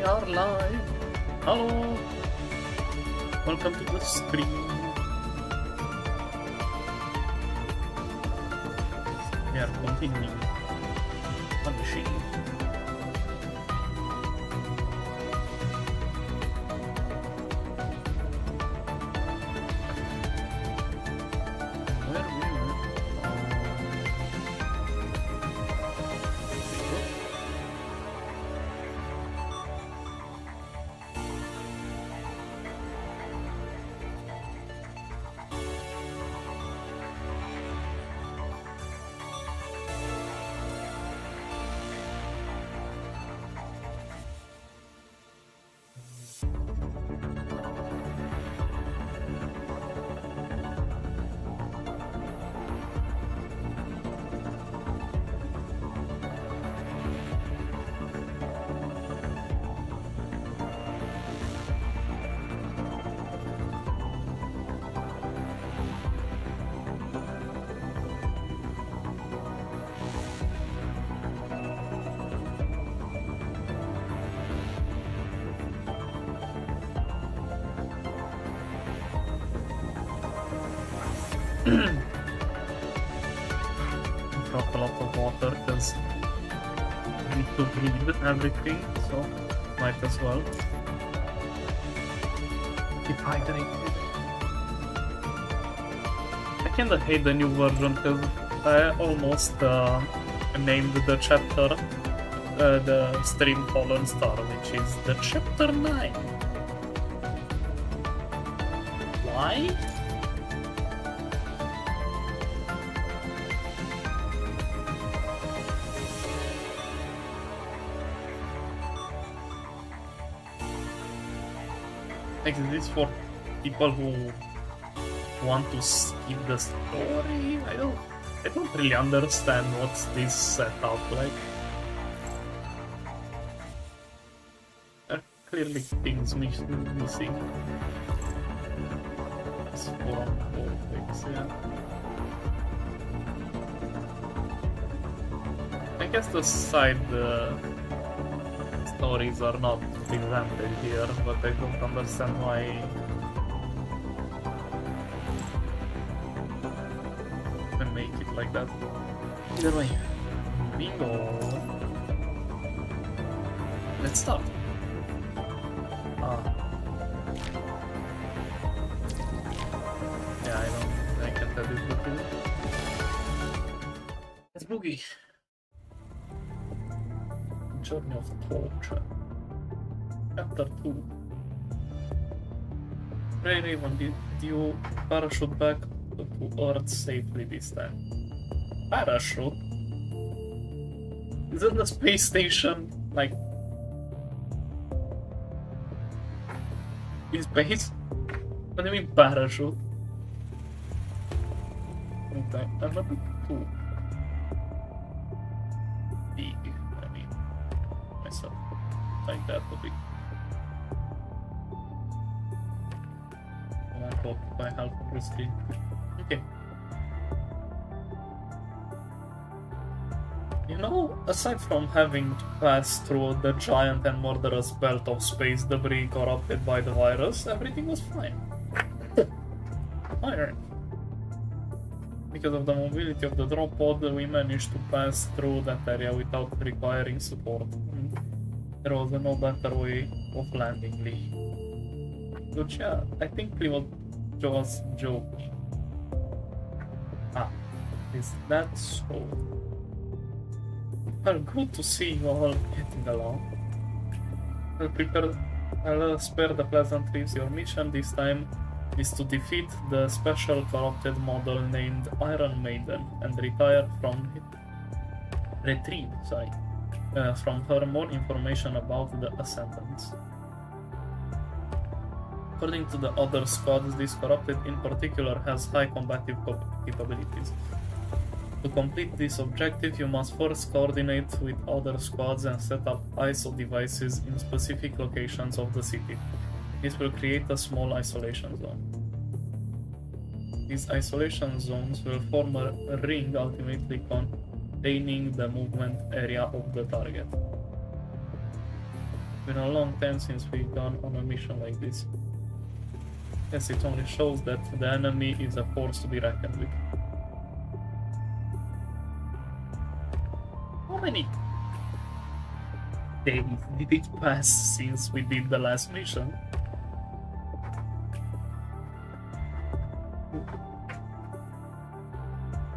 We are live. Hello. Welcome to the stream. We are continuing punishing. Where we were? Drop a lot of water because I need to breathe everything, so might as well keep hydrated. I kinda hate the new version because I almost named the chapter the Stream Fallen Star, which is the chapter 9. Why? Like, is this for people who want to skip the story? I don't really understand what's this setup like. There are clearly things missing. It's for things, yeah. I guess the side stories are not presented here, but I don't understand why. I make it like that. Either way, bingo. Let's start. Yeah, I can't edit the two. Let's boogie. Journey of Torture. Chapter 2. Ray Raven, did you parachute back to Earth safely this time? Parachute? Isn't the space station like in space? What do you mean parachute? Okay, I'm a bit too big. I mean, myself like that a bit. I occupy half of the screen. Okay. You know, aside from having to pass through the giant and murderous belt of space debris corrupted by the virus, everything was fine. Fine. Because of the mobility of the drop pod, we managed to pass through that area without requiring support. There was no better way of landing Lee. Which, yeah, I think Lee was just joking. Is that so? Well, good to see you all getting along. I'll spare the pleasantries. Your mission this time is to defeat the special corrupted model named Iron Maiden and retrieve from her more information about the Ascendants. According to the other squads, this corrupted in particular has high combative capabilities. To complete this objective, you must first coordinate with other squads and set up ISO devices in specific locations of the city. This will create a small isolation zone. These isolation zones will form a ring ultimately containing the movement area of the target. Been a long time since we've gone on a mission like this. Yes, it only shows that the enemy is a force to be reckoned with. How many days did it pass since we did the last mission?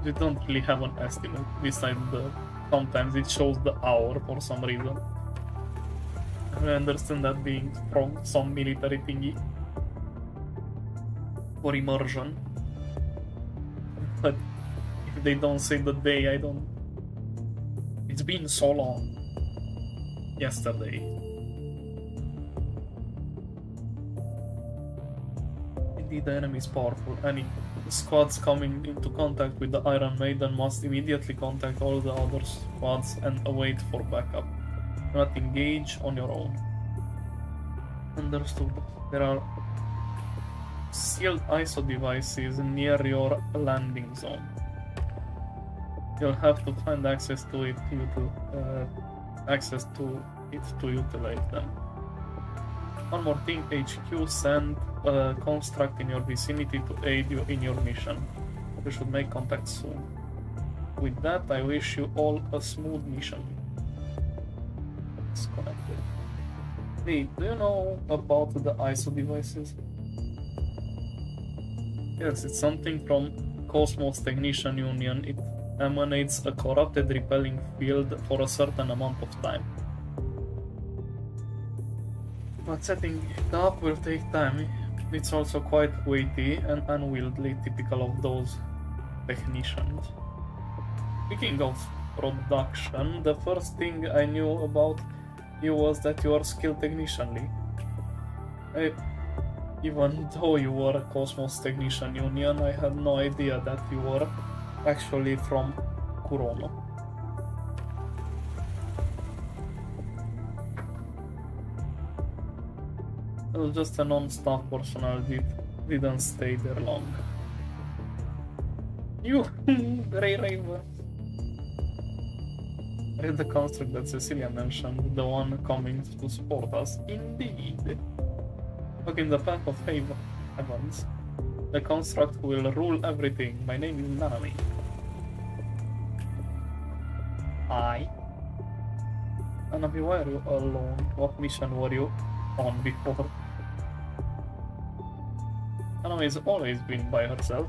We don't really have an estimate besides the sometimes it shows the hour for some reason. I understand that being from some military thingy for immersion. But if they don't say the day, I don't. It's been so long. Yesterday. Indeed, the enemy is powerful. Any squads coming into contact with the Iron Maiden must immediately contact all the other squads and await for backup. Do not engage on your own. Understood. There are sealed ISO devices near your landing zone. You'll have to find access to it to utilize them. One more thing, HQ send a construct in your vicinity to aid you in your mission. You should make contact soon. With that, I wish you all a smooth mission. Disconnected. Hey, do you know about the ISO devices? Yes, it's something from Cosmos Technician Union. It emanates a corrupted repelling field for a certain amount of time. But setting it up will take time. It's also quite weighty and unwieldy, typical of those technicians. Speaking of production, the first thing I knew about you was that you are skilled technicianly. Even though you were a Cosmos Technician Union, I had no idea that you were actually from Kurono. It was just a non-staff personnel didn't stay there long. You, Grey Raven. Read the construct that Cecilia mentioned, the one coming to support us. Indeed. Look in the path of heavens. The construct will rule everything. My name is Nanami. Hi. Nanami, why are you alone? What mission were you on before? Nanami has always been by herself.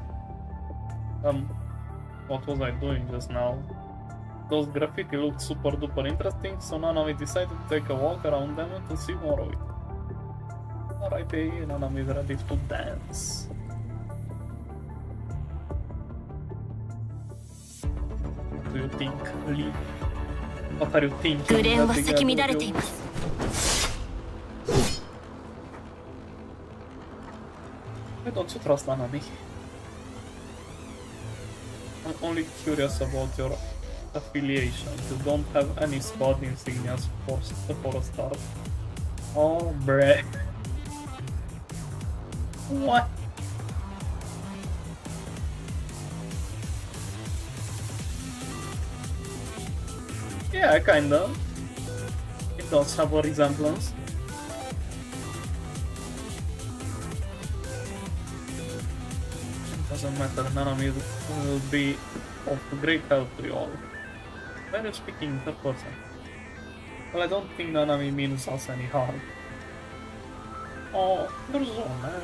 What was I doing just now? Those graffiti looked super duper interesting, so Nanami decided to take a walk around them and to see more of it. Alright, Nanami is ready to dance. What do you think, Lee? What are you thinking? グレンは咲き乱れています。 Why don't you trust Nanami? I'm only curious about your affiliations. You don't have any squad insignias for a start. Oh, bruh. What? Yeah, kinda. It does have a resemblance. It doesn't matter, Nanami will be of great help to you all. When you're speaking third person. Well, I don't think Nanami means us any harm. Oh, there's one man.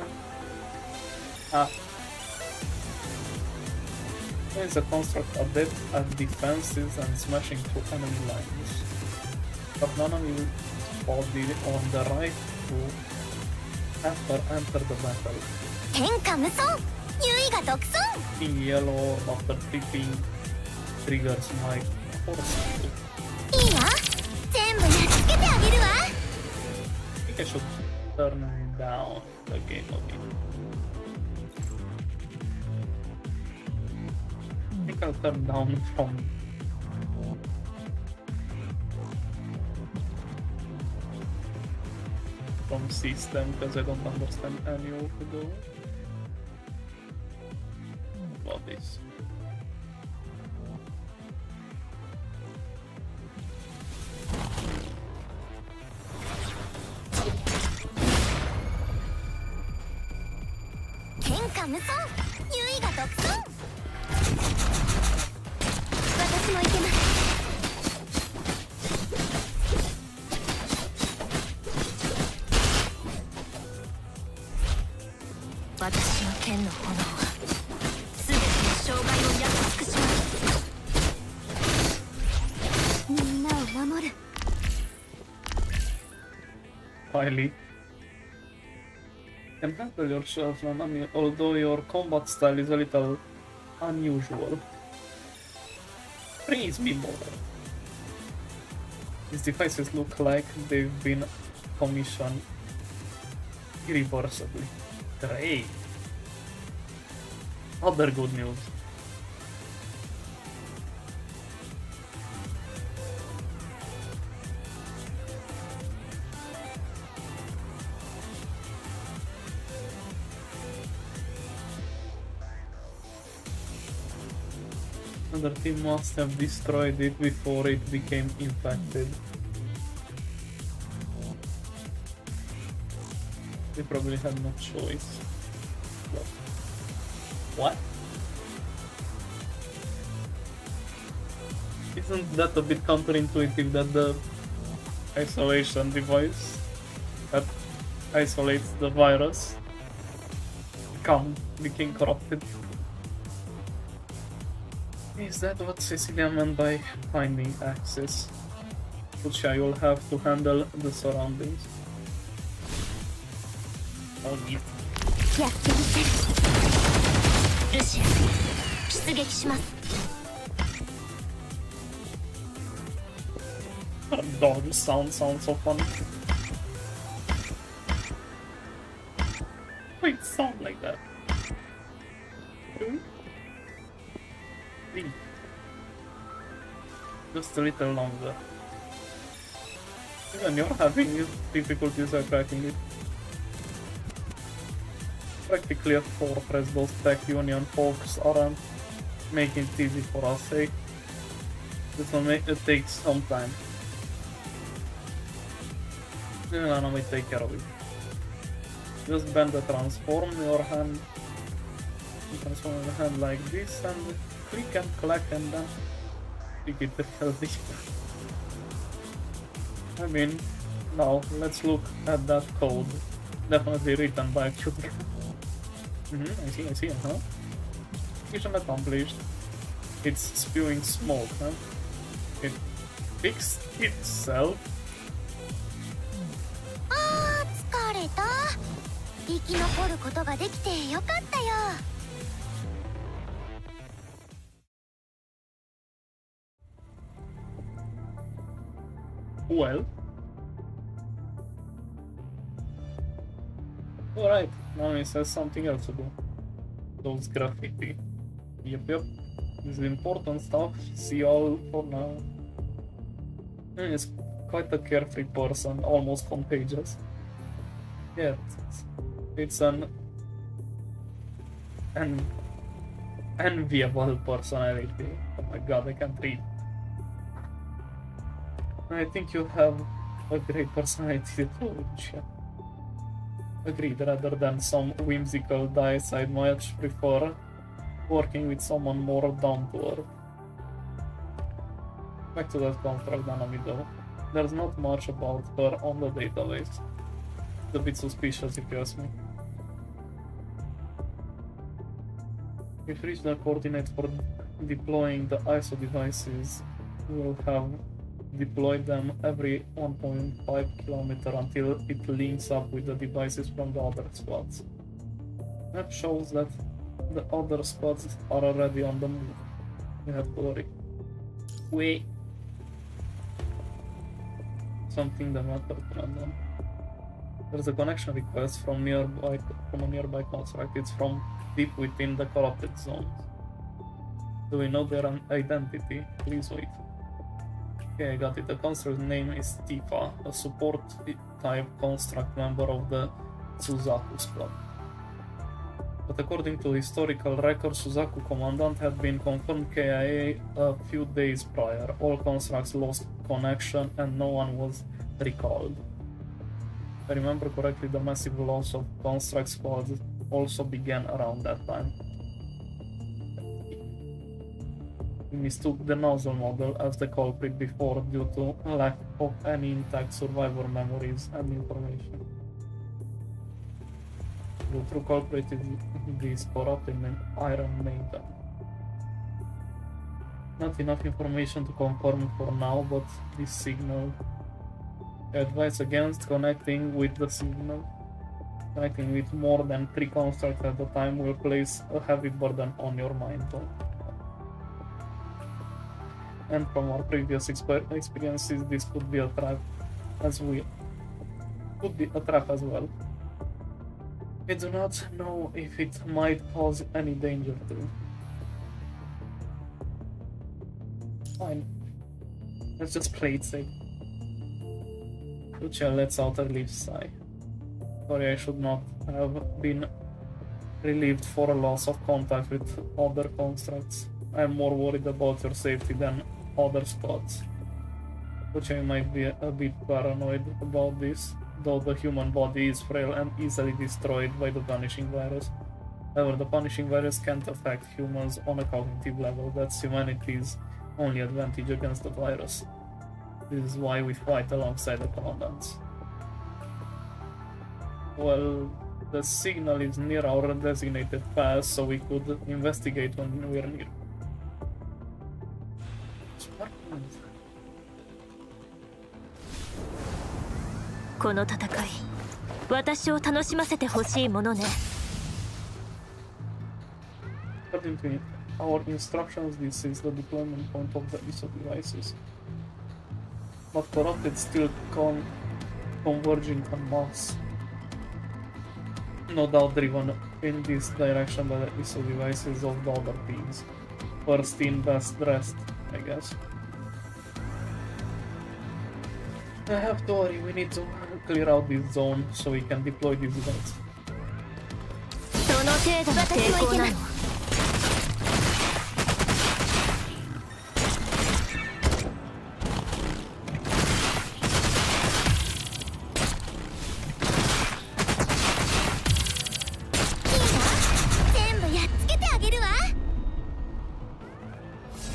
There's a construct adept at defenses and smashing through enemy lines. But Nanami spotted on the right to enter the battle. 天下無双、優位が独尊。 In yellow after tripping triggers my force. いいわ、全部やっつけてあげるわ。 I think I should turn down the game a bit. I think I'll turn down from system because I don't understand any of the about this. が無双、優位が独尊。私もいけます。私の剣の炎は全ての障害を焼き尽くします。みんなを守る。Finally. You can handle yourself, Nanami, although your combat style is a little unusual. Praise me more. These devices look like they've been commissioned irreversibly. Great. Other good news. Another team must have destroyed it before it became infected. They probably had no choice. What? Isn't that a bit counterintuitive that the isolation device that isolates the virus became corrupted? Is that what Cecilia meant by finding access? Which I will have to handle the surroundings. Oh, yeah. やってみせる。ルシア出撃します。Dog sounds so funny. Why it sound like that? Just a little longer. Even you're having difficulties cracking it. Practically a fortress, those tech union folks aren't making it easy for us, eh? This will take some time. No, we take care of it. Just bend the transform your hand. Transform your hand like this and click and clack and then click it healthy. I mean, now let's look at that code. Definitely written by a cute guy. I see, huh? Mission accomplished. It's spewing smoke, huh? It fixed itself. あー、疲れた。生き残ることができてよかったよ。Well. Alright, now it says something else to do. Those graffiti. Yep. This is important stuff. See you all for now. He's quite a carefree person, almost contagious. Yet, it's an enviable personality. Oh my god, I can't read. I think you have a great personality too, Lucia. Agreed, rather than some whimsical dice, I'd much prefer working with someone more down to earth. Back to that contract, Nanami though. There's not much about her on the database. It's a bit suspicious if you ask me. We've reached the coordinates for deploying the ISO devices. We'll have deployed them every 1.5 km until it links up with the devices from the other squads. Map shows that the other squads are already on the move. You have to worry. Wait. Something the matter command. There's a connection request from a nearby construct. It's from deep within the corrupted zones. Do we know their identity? Please wait. Okay, I got it. The construct's name is Tifa, a support type construct member of the Suzaku squad. But according to historical records, Suzaku commandant had been confirmed KIA a few days prior. All constructs lost connection and no one was recalled. If I remember correctly, the massive loss of construct squads also began around that time. We mistook the nozzle model as the culprit before due to lack of any intact survivor memories and information. The true culprit is this corrupted Iron Maiden. Not enough information to confirm for now, but this signal. Advice against connecting with the signal. Connecting with more than 3 constructs at a time will place a heavy burden on your mind. And from our previous experiences, this could be a trap as well. We do not know if it might cause any danger too. Fine. Let's just play it safe. Lucia lets out a relief sigh. Sorry, I should not have been relieved for a loss of contact with other constructs. I'm more worried about your safety than other squads. Lucia might be a bit paranoid about this, though the human body is frail and easily destroyed by the Punishing Virus. However, the Punishing Virus can't affect humans on a cognitive level. That's humanity's only advantage against the virus. This is why we fight alongside the commandants. Well, the signal is near our designated path, so we could investigate when we're near. Sparkles. この戦い、私を楽しませてほしいものね。According to our instructions, this is the deployment point of the ISO devices. But corrupted still converging en masse. No doubt driven in this direction by the ISO devices of the other teams. First in, best dressed, I guess. I have to worry, we need to clear out this zone so we can deploy these events. その程度の抵抗なの。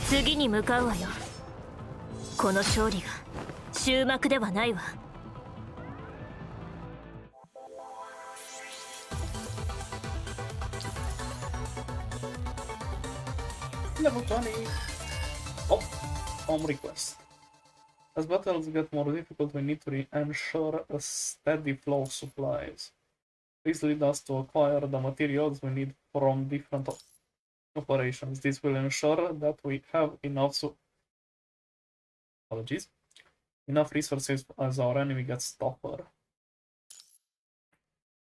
次に向かうわよ。この勝利が終幕ではないわ。Level 20. Oh, home request. As battles get more difficult, we need to ensure a steady flow of supplies. This leads us to acquire the materials we need from different operations. This will ensure that we have enough enough resources as our enemy gets tougher.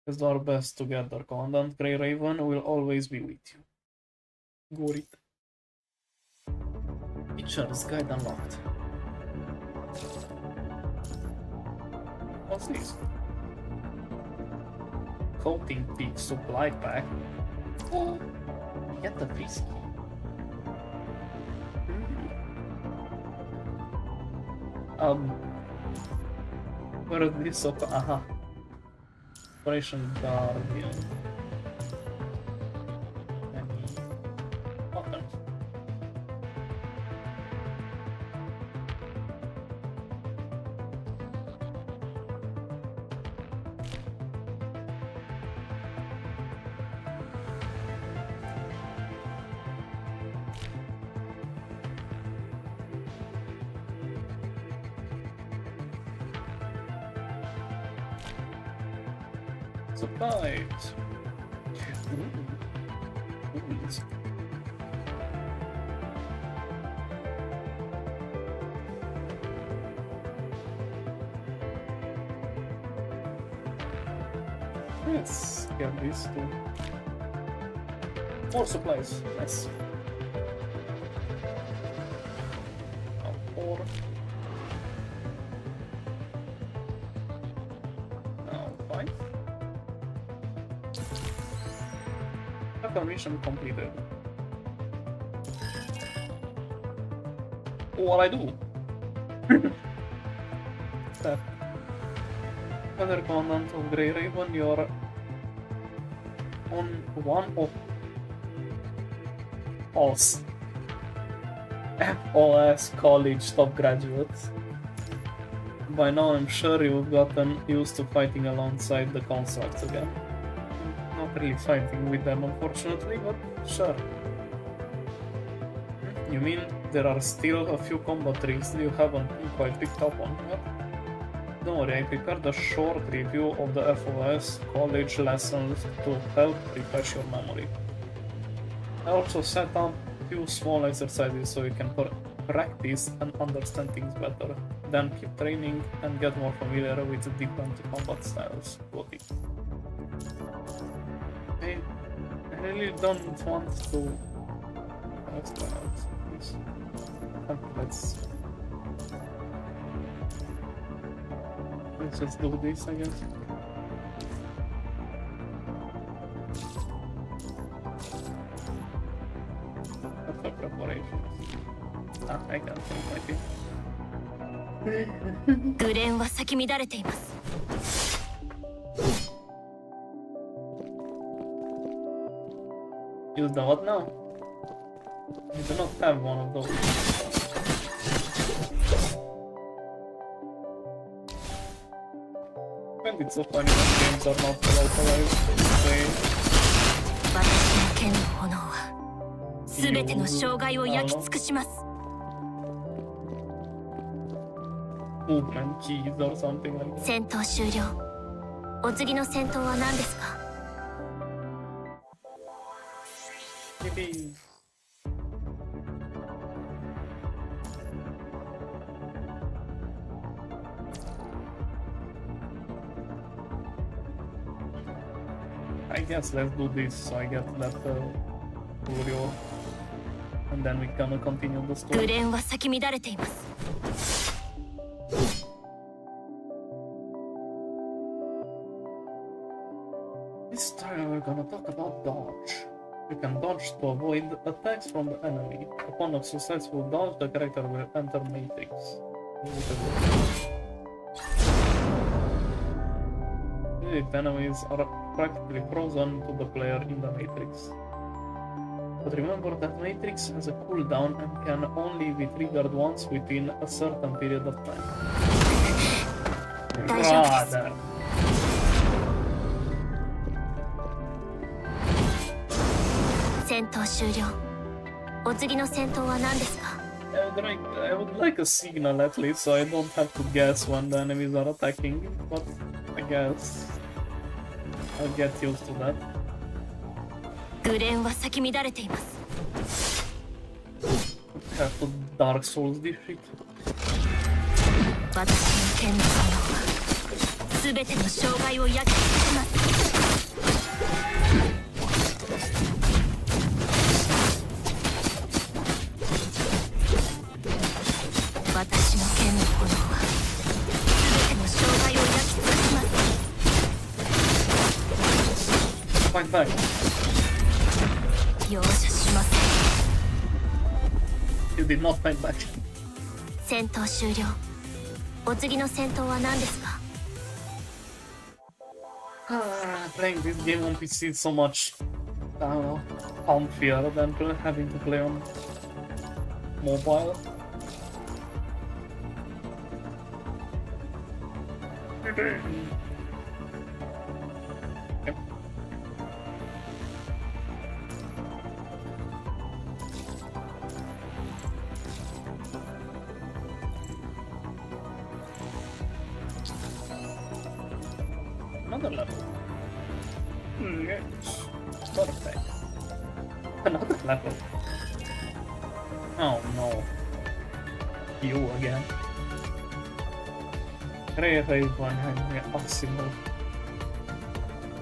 Let's do our best together. Commandant Grey Raven will always be with you. Gorit. Features guide unlocked. What's this? Coating Peak supply pack. Oh, get the whiskey. Where is this? Aha. Operation Guardian. Any buttons? Supplies. Ooh. Let's get these two. More supplies. Nice. Four. Now 5. Mission completed. What I do? Step. Other Commandant of Grey Raven, your on one of us FOS college top graduates. By now I'm sure you've gotten used to fighting alongside the constructs again. Not really fighting with them unfortunately, but sure. You mean there are still a few combat tricks you haven't quite picked up on yet? Don't worry, I prepared a short review of the FOS college lessons to help refresh your memory. I also set up a few small exercises so you can practice and understand things better. Then keep training and get more familiar with the different combat styles. I really don't want to... Let's try out this. Let's just do this, I guess. That's a preparation. I can't think my thing. グレンは咲き乱れています。 Use the what now? You do not have one of those. And it's so funny when games are not localized. 私の剣の炎は全ての障害を焼き尽くします。 Movement keys or something like that. 戦闘終了。お次の戦闘は何ですか？ Maybe. I guess let's do this so I get that Lurio. And then we gonna continue the グ story. レンは咲き乱れています。 This time we're gonna talk about dodge. You can dodge to avoid attacks from the enemy. Upon a successful dodge, the character will enter Matrix. If enemies are practically frozen to the player in the Matrix. But remember that Matrix has a cooldown and can only be triggered once within a certain period of time. Brother. 戦闘終了。お次の戦闘は何ですか？ I would like a signal at least so I don't have to guess when the enemies are attacking, but I guess I'll get used to that. グレンは咲き乱れています。 Have to Dark Souls this shit. 私の剣の炎は全ての障害を焼き尽くします。 私の剣の炎は全ての障害を焼き尽くします。 Fight back. 容赦しません。 You did not fight back. 戦闘終了。お次の戦闘は何ですか？ Playing this game on PC is so much, I don't know, comfier than having to play on mobile. Yep. Another level. Yes. Perfect. Another level. Oh no. You again. Maximal.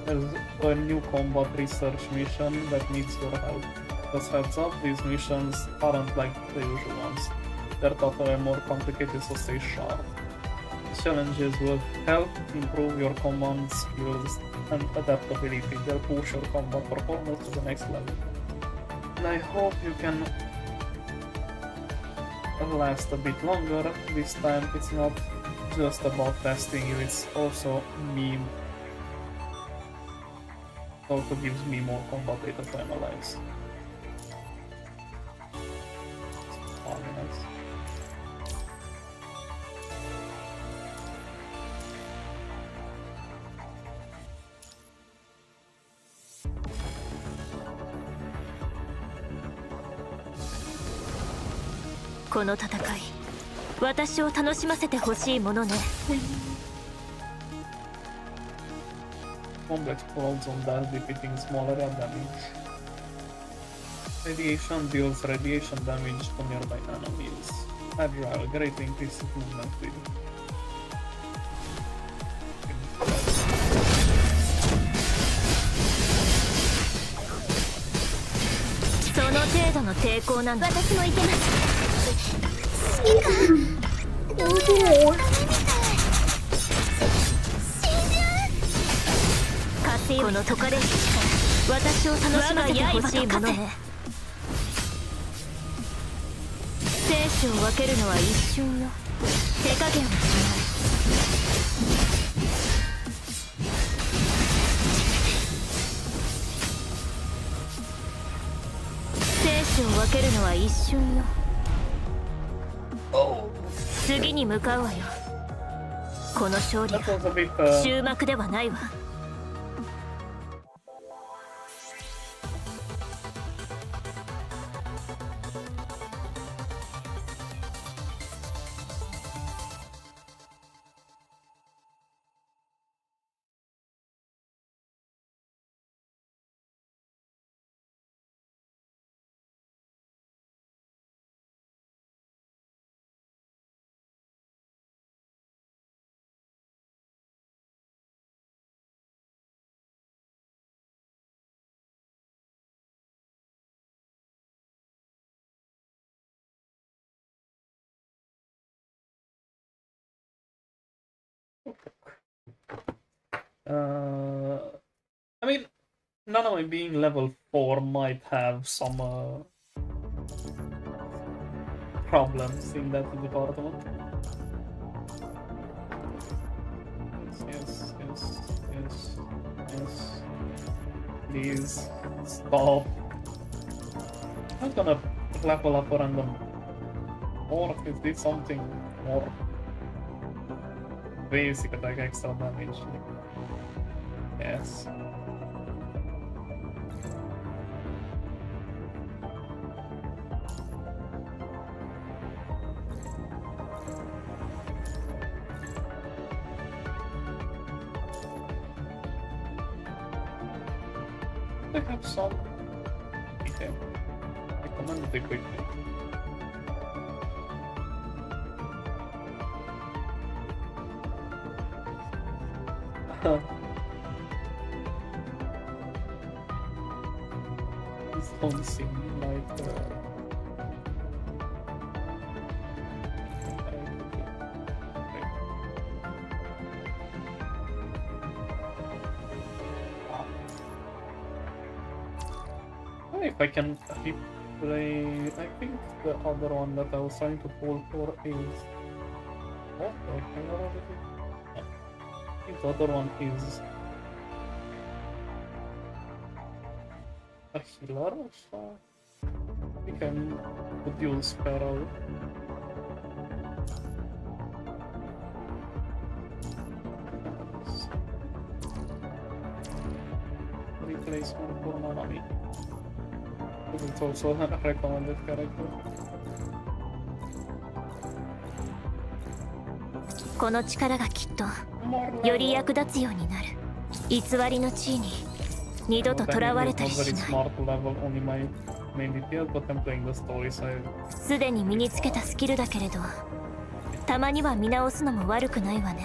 There's a new combat research mission that needs your help. Just heads up, these missions aren't like the usual ones. They're tougher and more complicated, so stay sharp. Challenges will help improve your command skills and adaptability. They'll push your combat performance to the next level. And I hope you can last a bit longer. This time it's not just about testing you, it's also me Also gives me more combat data to analyze. Oh, nice. この戦い、私を楽しませてほしいものね。Bomb explodes on that, defeating smaller damage. Radiation deals radiation damage to nearby enemies. Agile, greatly increases movement speed. その程度の抵抗なんだ。私もいけます。スピカどうやらダメみたい。死んじゃう。このトカレス私を楽しませてほしいものね。生死を分けるのは一瞬よ。手加減はしない。生死を分けるのは一瞬よ。次に向かうわよ。この勝利は終幕ではないわ。I mean, Nanami being level 4 might have some problems in that department. Yes. Please stop. I'm gonna level up a random orc. Is this something more basic attack, extra damage? Yes. They have some. Okay. Recommend the quickly. These don't seem like if I can replay. I think the other one that I was trying to pull for is. What? I think the other one is a healer or so. I think I could use Sparrow. Replacement for Nanami. It's also a recommended character. この力がきっとより役立つようになる。偽りの地位に二度と囚われたりしない。すでに身につけたスキルだけれど、たまには見直すのも悪くないわね。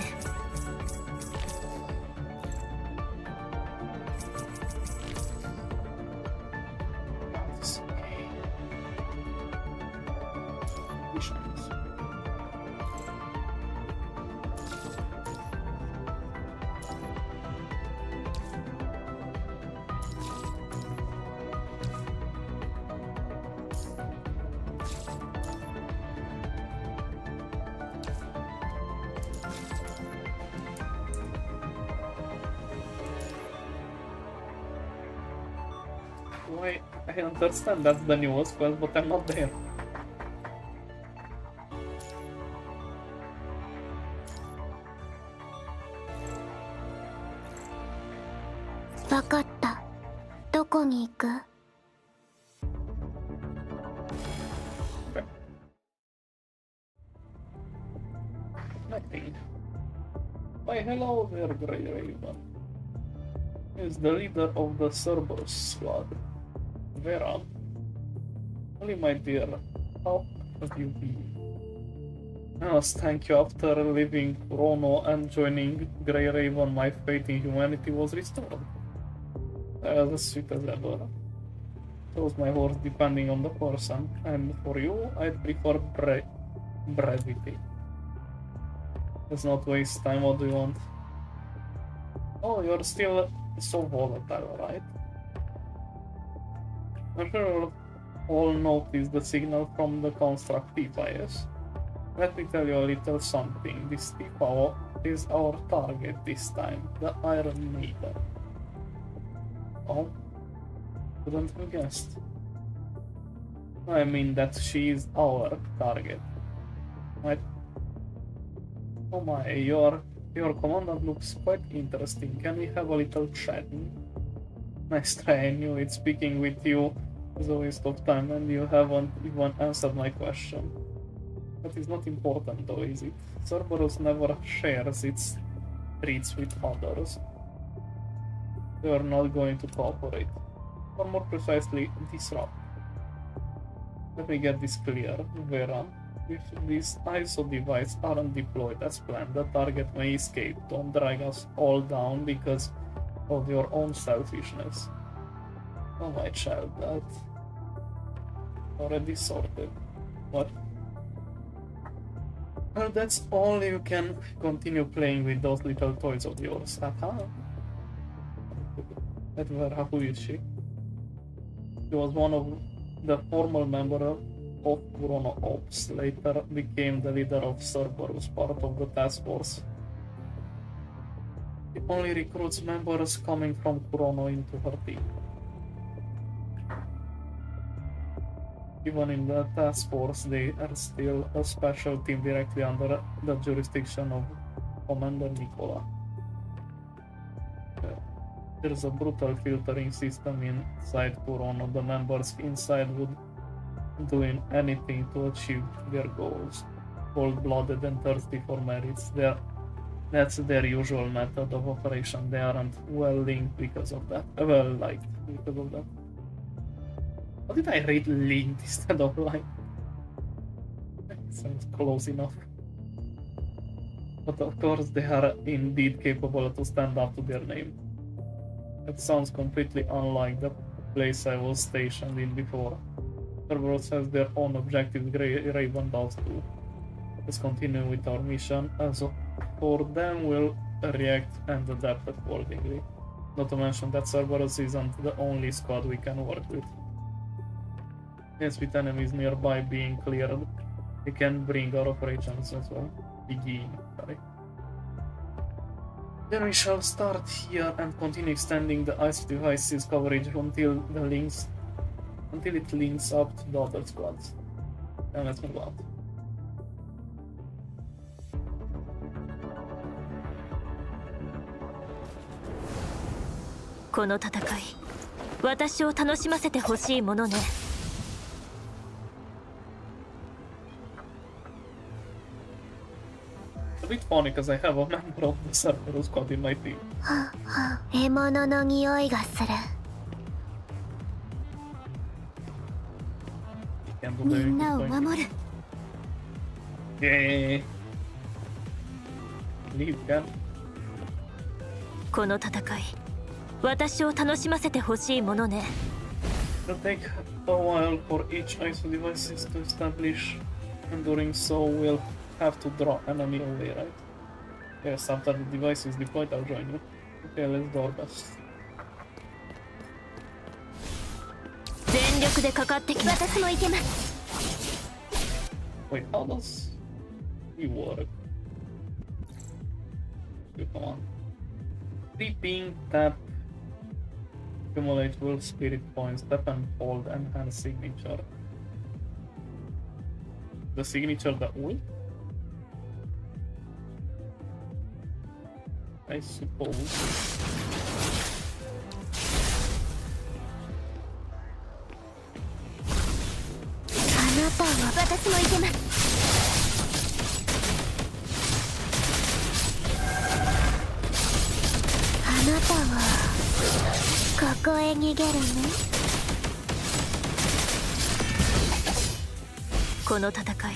I understand that's the newest quest, but I'm not there. Vakatta. Doko ni iku? Okay. Nothing. Why hello there, Grey Raven. Is the leader of the Cerberus squad. Vera. Only my dear, how have you been? I must thank you. After leaving Rono and joining Grey Raven, my faith in humanity was restored. As sweet as ever. Chose my horse depending on the person, and for you, I'd prefer brevity. Let's not waste time. What do you want? Oh, you're still so volatile, right? I'm sure all noticed the signal from the construct Tifa. Let me tell you a little something. This Tifa is our target this time, the Iron Maiden. Oh? Couldn't have guessed. I mean that she is our target. Right? Oh my, your commandant looks quite interesting. Can we have a little chat? Nice try. I knew it. Speaking with you is a waste of time, and you haven't even answered my question. That is not important though, is it? Cerberus never shares its treats with others. We are not going to cooperate. Or more precisely, disrupt. Let me get this clear, Vera. If these ISO devices aren't deployed as planned, the target may escape. Don't drag us all down because of your own selfishness. Oh my child, that already sorted. What? Well, that's all. You can continue playing with those little toys of yours. Aha. That Vera, who is she? She was one of the former members of Kurono Ops, later became the leader of Cerberus, part of the task force. It only recruits members coming from Kurono into her team. Even in the task force, they are still a special team directly under the jurisdiction of Commander Nicola. There's a brutal filtering system inside Kurono. The members inside would doing anything to achieve their goals. Cold-blooded and thirsty for merits. That's their usual method of operation. They aren't well linked because of that. Well liked because of that. How did I read linked instead of like? Sounds close enough. But of course they are indeed capable to stand up to their name. It sounds completely unlike the place I was stationed in before. Cerberus has their own objectives, Grey Raven does too. Let's continue with our mission, as for them we'll react and adapt accordingly. Not to mention that Cerberus isn't the only squad we can work with. Yes, with enemies nearby being cleared, we can bring our operations as well. Sorry. Then we shall start here and continue extending the ICE devices coverage until it links up to the other squads. And let's move out. この戦い、私を楽しませてほしいものね。It's a bit funny because I have a member of the Cerberus squad in my team. 獲物の匂いがする。みんなを守る。Yay! Leave, can. この戦い、私を楽しませてほしいものね。It'll take a while for each ISO devices to establish, and during so we'll have to draw enemy away, right? Yes, after the device is deployed, I'll join you. Okay, let's do our best. 全力でかかってきます。私も行けます。Wait, how does it work? Come on. Creeping, tap. Accumulate will spirit points, tap and hold, enhance signature. The signature, the ult? I suppose. あなたは私もいけます。あなたはここへ逃げるの？この戦い、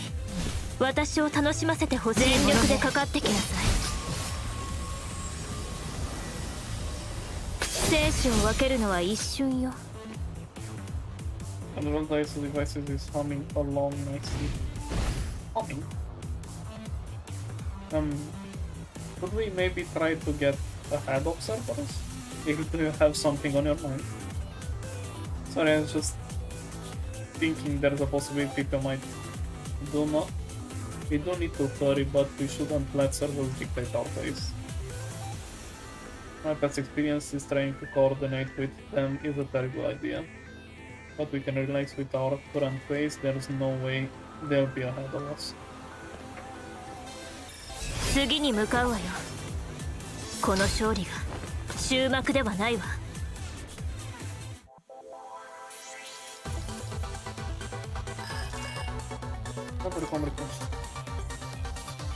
私を楽しませてほしい。全力でかかってきなさい。生死を分けるのは一瞬よ。And one dice devices is humming along nicely. Humming? Could we maybe try to get ahead of Cerberus? If you have something on your mind. Sorry, I was just thinking there's a possibility we might do not. We don't need to hurry, but we shouldn't let Cerberus dictate our pace. My past experience is trying to coordinate with them is a terrible idea. But we can relax with our current pace, there's no way they'll be ahead of us. 次に向かうわよ。この勝利が終幕ではないわ。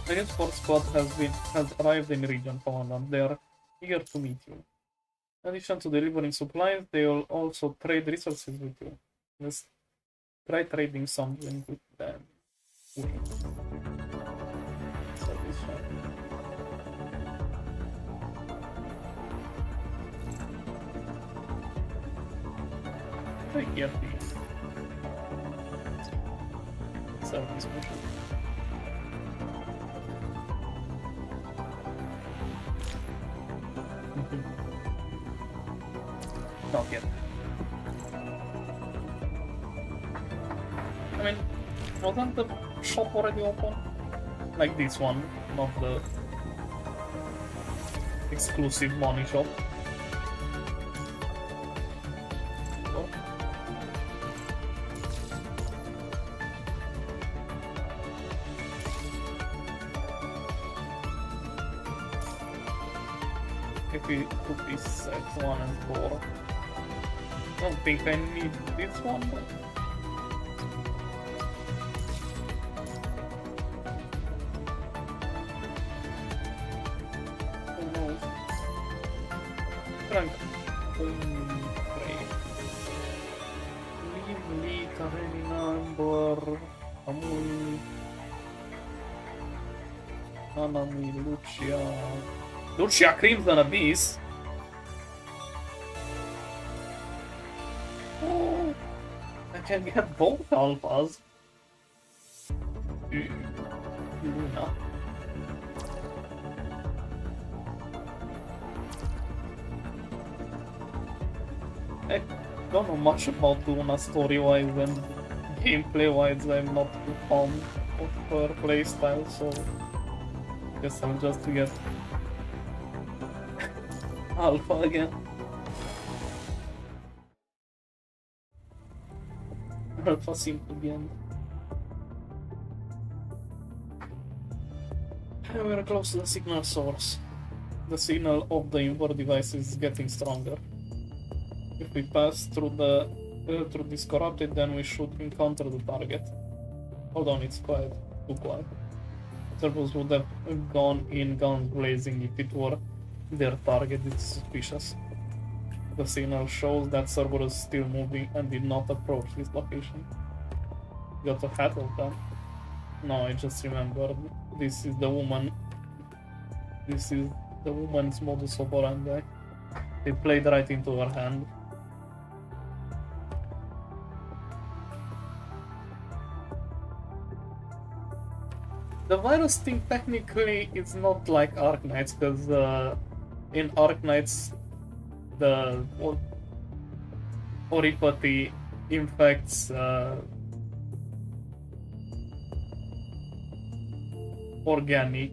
The Red Sport squad has arrived in region Commandant. They are eager to meet you. In addition to delivering supplies, they will also trade resources with you. Let's try trading something with them. Service shop. I get these. Service mission. Not yet. I mean, wasn't the shop already open? Like this one, not the exclusive money shop. Oh. If we put these sets 1 and 4. I don't think I need this one, but... who knows? Frank. Lively, Karenina, Amber, Amul, Nanami, Lucia... Lucia Crimson Abyss? Oh, I can get both alphas. Luna. I don't know much about Luna story-wise and gameplay-wise. I'm not too fond of her playstyle, so I guess I'll just get Alpha again. Alpha seemed to be end. We are close to the signal source. The signal of the inward device is getting stronger. If we pass through this corrupted, then we should encounter the target. Hold on, it's quiet. Too quiet. Cerberus would have gone in guns blazing if it were their target. Is suspicious. The signal shows that Cerberus is still moving and did not approach this location. Got ahead of them. No, I just remembered. This is the woman. This is the woman's modus operandi. They played right into her hand. The virus thing technically is not like Arknights, because in Arknights the oripathy infects organic,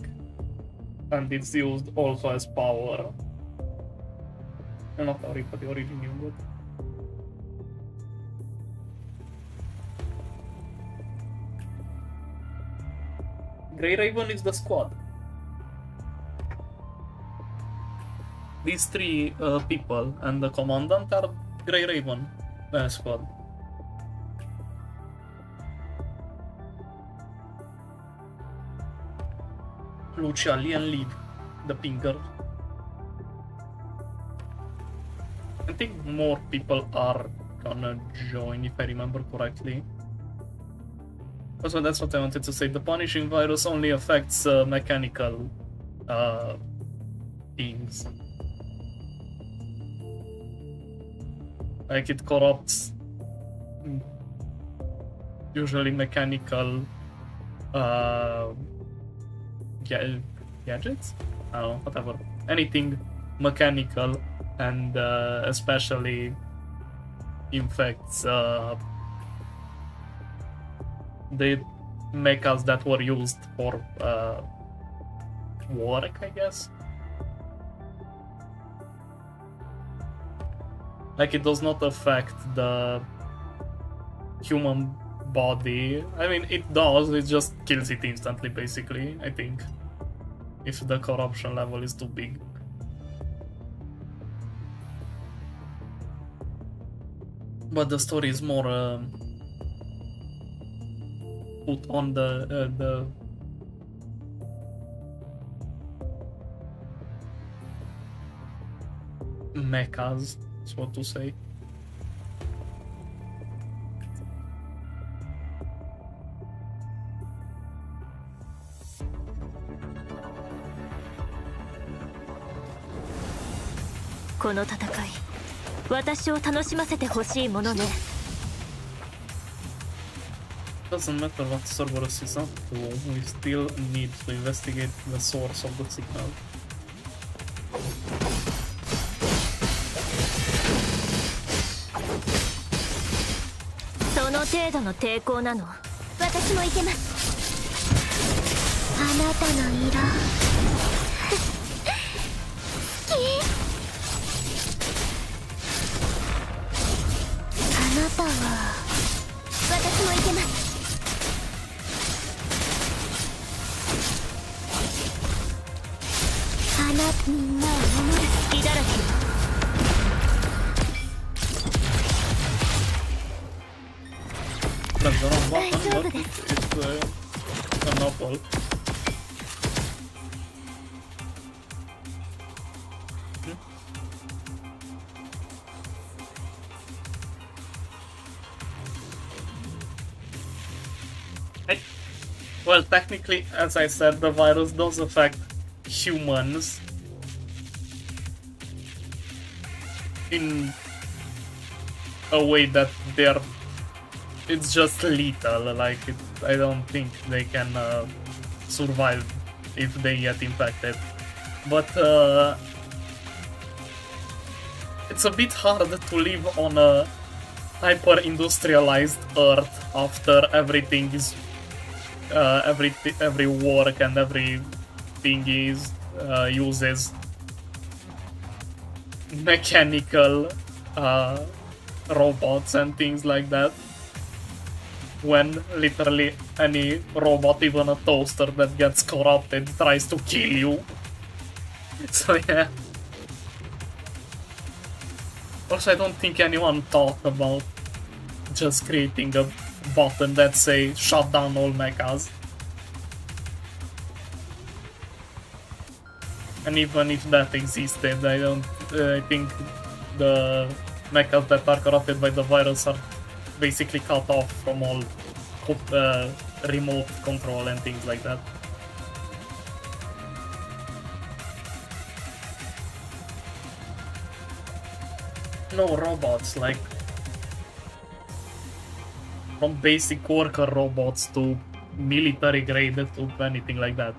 and it's used also as power. Not Auri, but the origin you got. Grey Raven is the squad. These three people and the commandant are Grey Raven squad. Lucia, Lee, and Liv, the pink girl. I think more people are gonna join if I remember correctly. Also, that's what I wanted to say. The punishing virus only affects mechanical things. Like it corrupts usually mechanical gadgets? I don't know, whatever. Anything mechanical, and especially infects the mechas that were used for work, I guess. Like, it does not affect the human body. I mean, it does, it just kills it instantly, basically, I think. If the corruption level is too big. But the story is more put on the mechas, so to say. Doesn't matter what Cerberus is up to, we still need to investigate the source of the signal. That's the wrong button, but it's an apple. Well, technically, as I said, the virus does affect humans in a way that it's just lethal. Like, I don't think they can survive if they get infected. But it's a bit hard to live on a hyper-industrialized Earth after everything is every work and everything is uses mechanical robots and things like that, when literally any robot, even a toaster that gets corrupted, tries to kill you. So yeah. Also, I don't think anyone thought about just creating a button that say shut down all mechas. And even if that existed, I think the mechas that are corrupted by the virus are basically cut off from all remote control and things like that. No robots, like from basic worker robots to military grade to anything like that.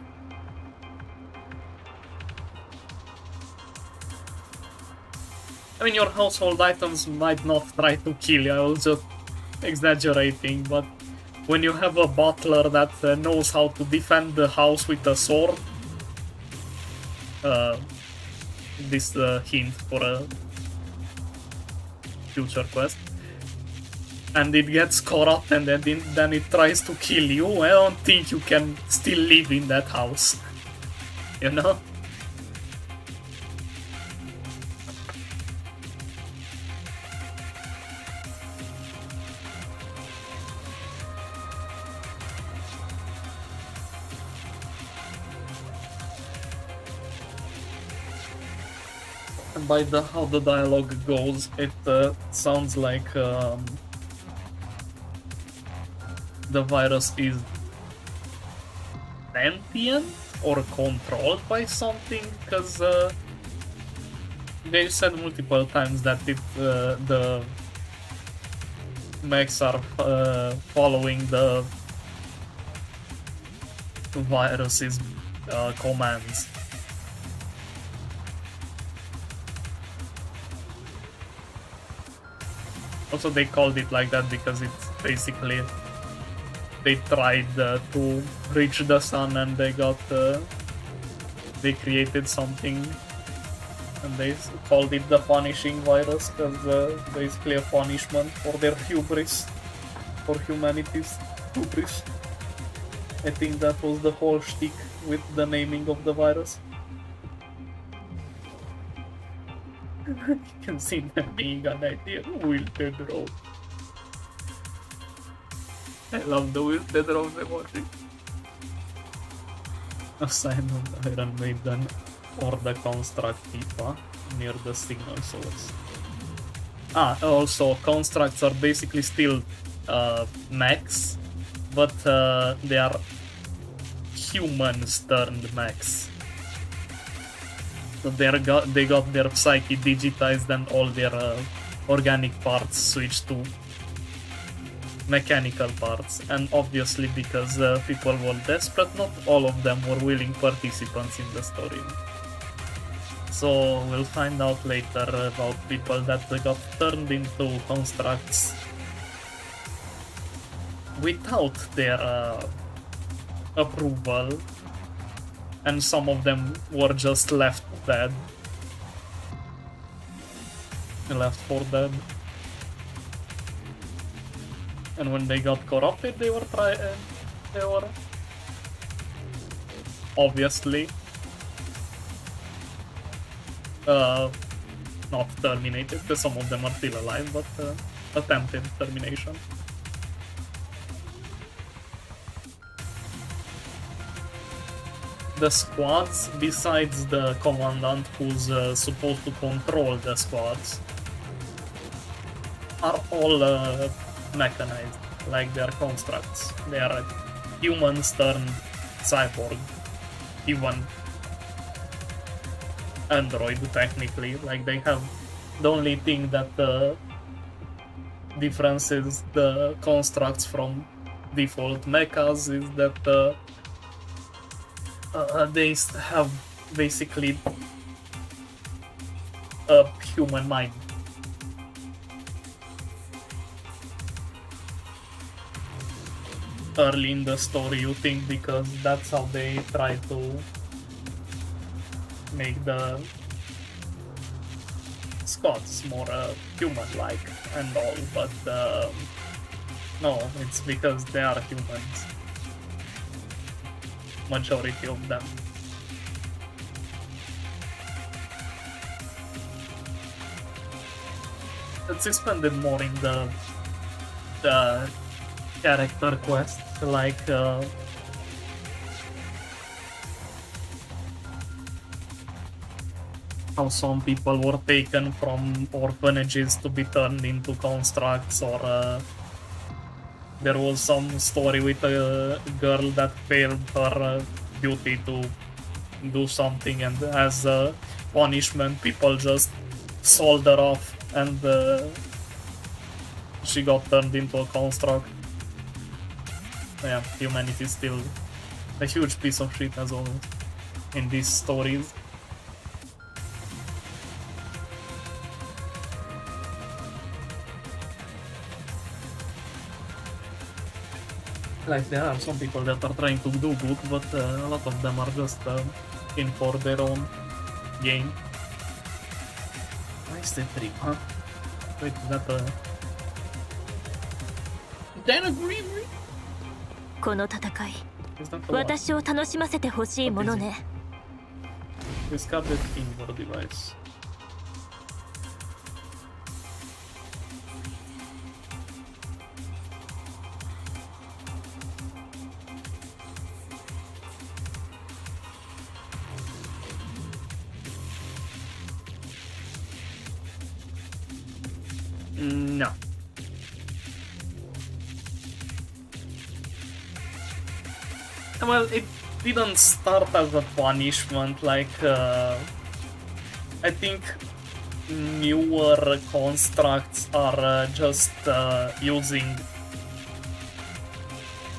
I mean, your household items might not try to kill you, I was just exaggerating, but when you have a butler that knows how to defend the house with a sword, this hint for a future quest, and it gets corrupt and then it tries to kill you, I don't think you can still live in that house. You know? And by how the dialogue goes, it sounds like the virus is sentient or controlled by something, because they said multiple times that the mechs are following the virus's commands. Also, they called it like that because it's basically they tried to reach the sun and they created something and they called it the punishing virus because basically a punishment for their hubris, for humanity's hubris. I think that was the whole shtick with the naming of the virus. You can see them being an idea. Wilted Road. I love the Wilted Road emoji. Assignment Iron Maiden or the Construct Tifa near the signal source. Also constructs are basically still mechs, but they are humans turned mechs. So they got their psyche digitized and all their organic parts switched to mechanical parts. And obviously because people were desperate, not all of them were willing participants in the story. So we'll find out later about people that got turned into constructs without their approval, and some of them were just left dead. Left for dead. And when they got corrupted, they were obviously not terminated, because some of them are still alive, but attempted termination. The squads, besides the commandant who's supposed to control the squads, are all mechanized, like they are constructs. They are humans turned cyborg, even android technically. Like they have, the only thing that differences the constructs from default mechas is that they have basically a human mind. Early in the story, you think, because that's how they try to make the Scots more human-like and all, but no, it's because they are humans. Majority of them. It's expanded more in the character quest, like how some people were taken from orphanages to be turned into constructs, or there was some story with a girl that failed her duty to do something, and as a punishment people just sold her off and she got turned into a construct. Yeah, humanity is still a huge piece of shit as always in these stories. Like, there are some people that are trying to do good, but a lot of them are just in for their own gain. Nice the trip, huh? Wait, is that a... Then agree? この戦い Is that a what? 私を楽しませてほしいものね Discarded indoor device. No. Well, it didn't start as a punishment, like, I think newer constructs are just using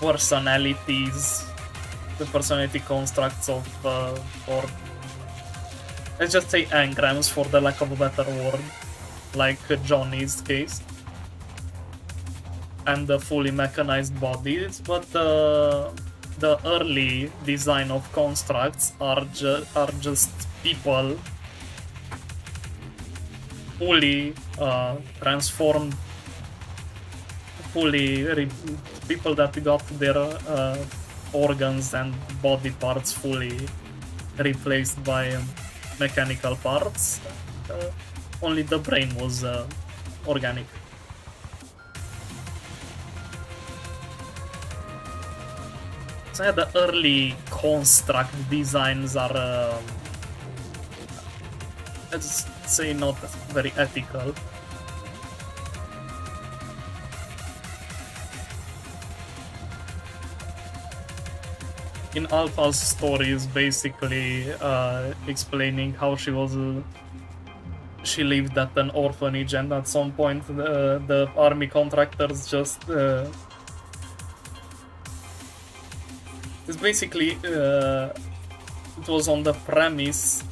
personalities, the personality constructs of, or let's just say engrams for the lack of a better word, like Johnny's case, and the fully mechanized bodies, but the early design of constructs are just people fully transformed, people that got their organs and body parts fully replaced by mechanical parts. Only the brain was organic. So yeah, the early construct designs are, let's say, not very ethical. In Alpha's story is basically explaining how she lived at an orphanage, and at some point the army contractors just it's basically it was on the premise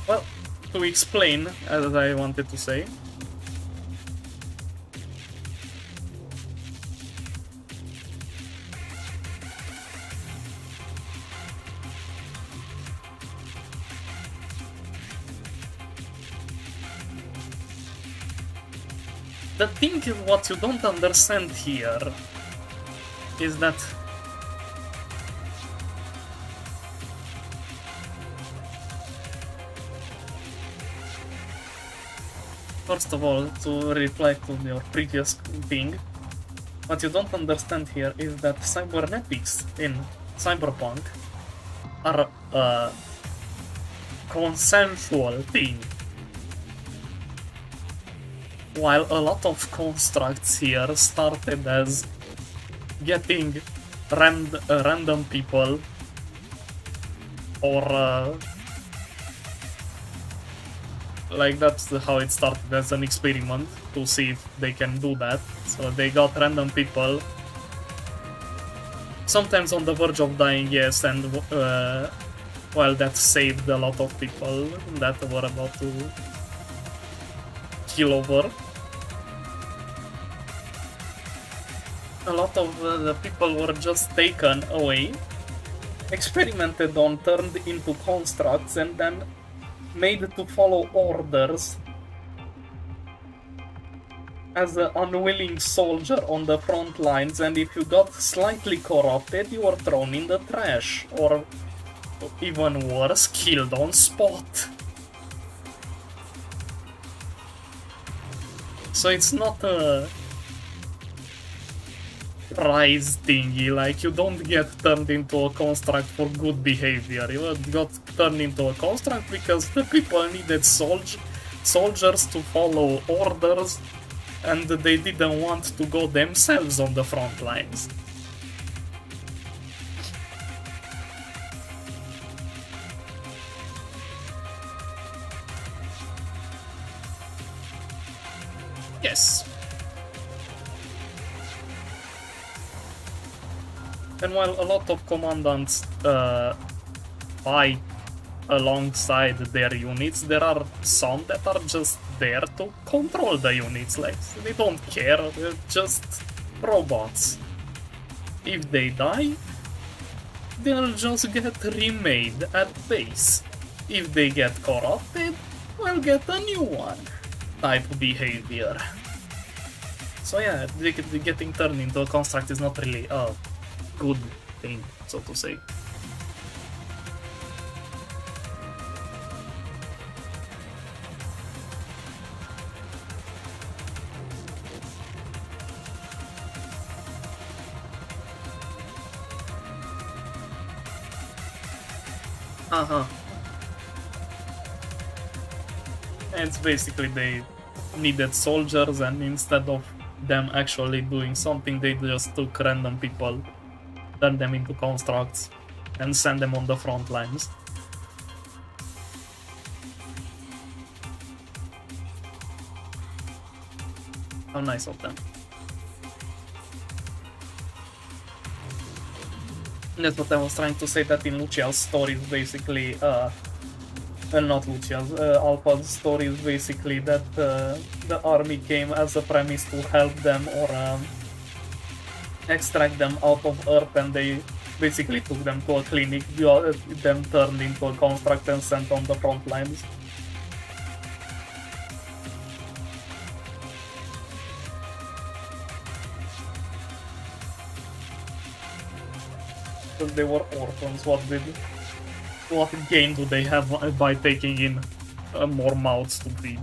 well, to explain, as I wanted to say, the thing is, what you don't understand here is that first of all, to reply to your previous thing, what you don't understand here is that cybernetics in Cyberpunk are a consensual thing. While a lot of constructs here started as getting random people or like that's how it started, as an experiment to see if they can do that. So they got random people, sometimes on the verge of dying, yes, and well, that saved a lot of people that were about to kill over. A lot of the people were just taken away, experimented on, turned into constructs, and then made to follow orders as an unwilling soldier on the front lines, and if you got slightly corrupted, you were thrown in the trash, or even worse, killed on spot. So it's not a prize thingy, like you don't get turned into a construct for good behavior. You got turned into a construct because the people needed soldiers to follow orders, and they didn't want to go themselves on the front lines. Yes. And while a lot of commandants fight alongside their units, there are some that are just there to control the units. Like, they don't care, they're just robots. If they die, they'll just get remade at base. If they get corrupted, we'll get a new one type behavior. So yeah, getting turned into a construct is not really a good thing, so to say. It's basically they needed soldiers, and instead of them actually doing something, they just took random people, turned them into constructs, and sent them on the front lines. How nice of them. That's what I was trying to say, that in Lucia's stories, basically, not Lucia's, Alpha's story is basically that the army came as a premise to help them or extract them out of Earth, and they basically took them to a clinic, them turned into a construct and sent on the front lines. Because they were orphans, what gain do they have by taking in more mouths to feed?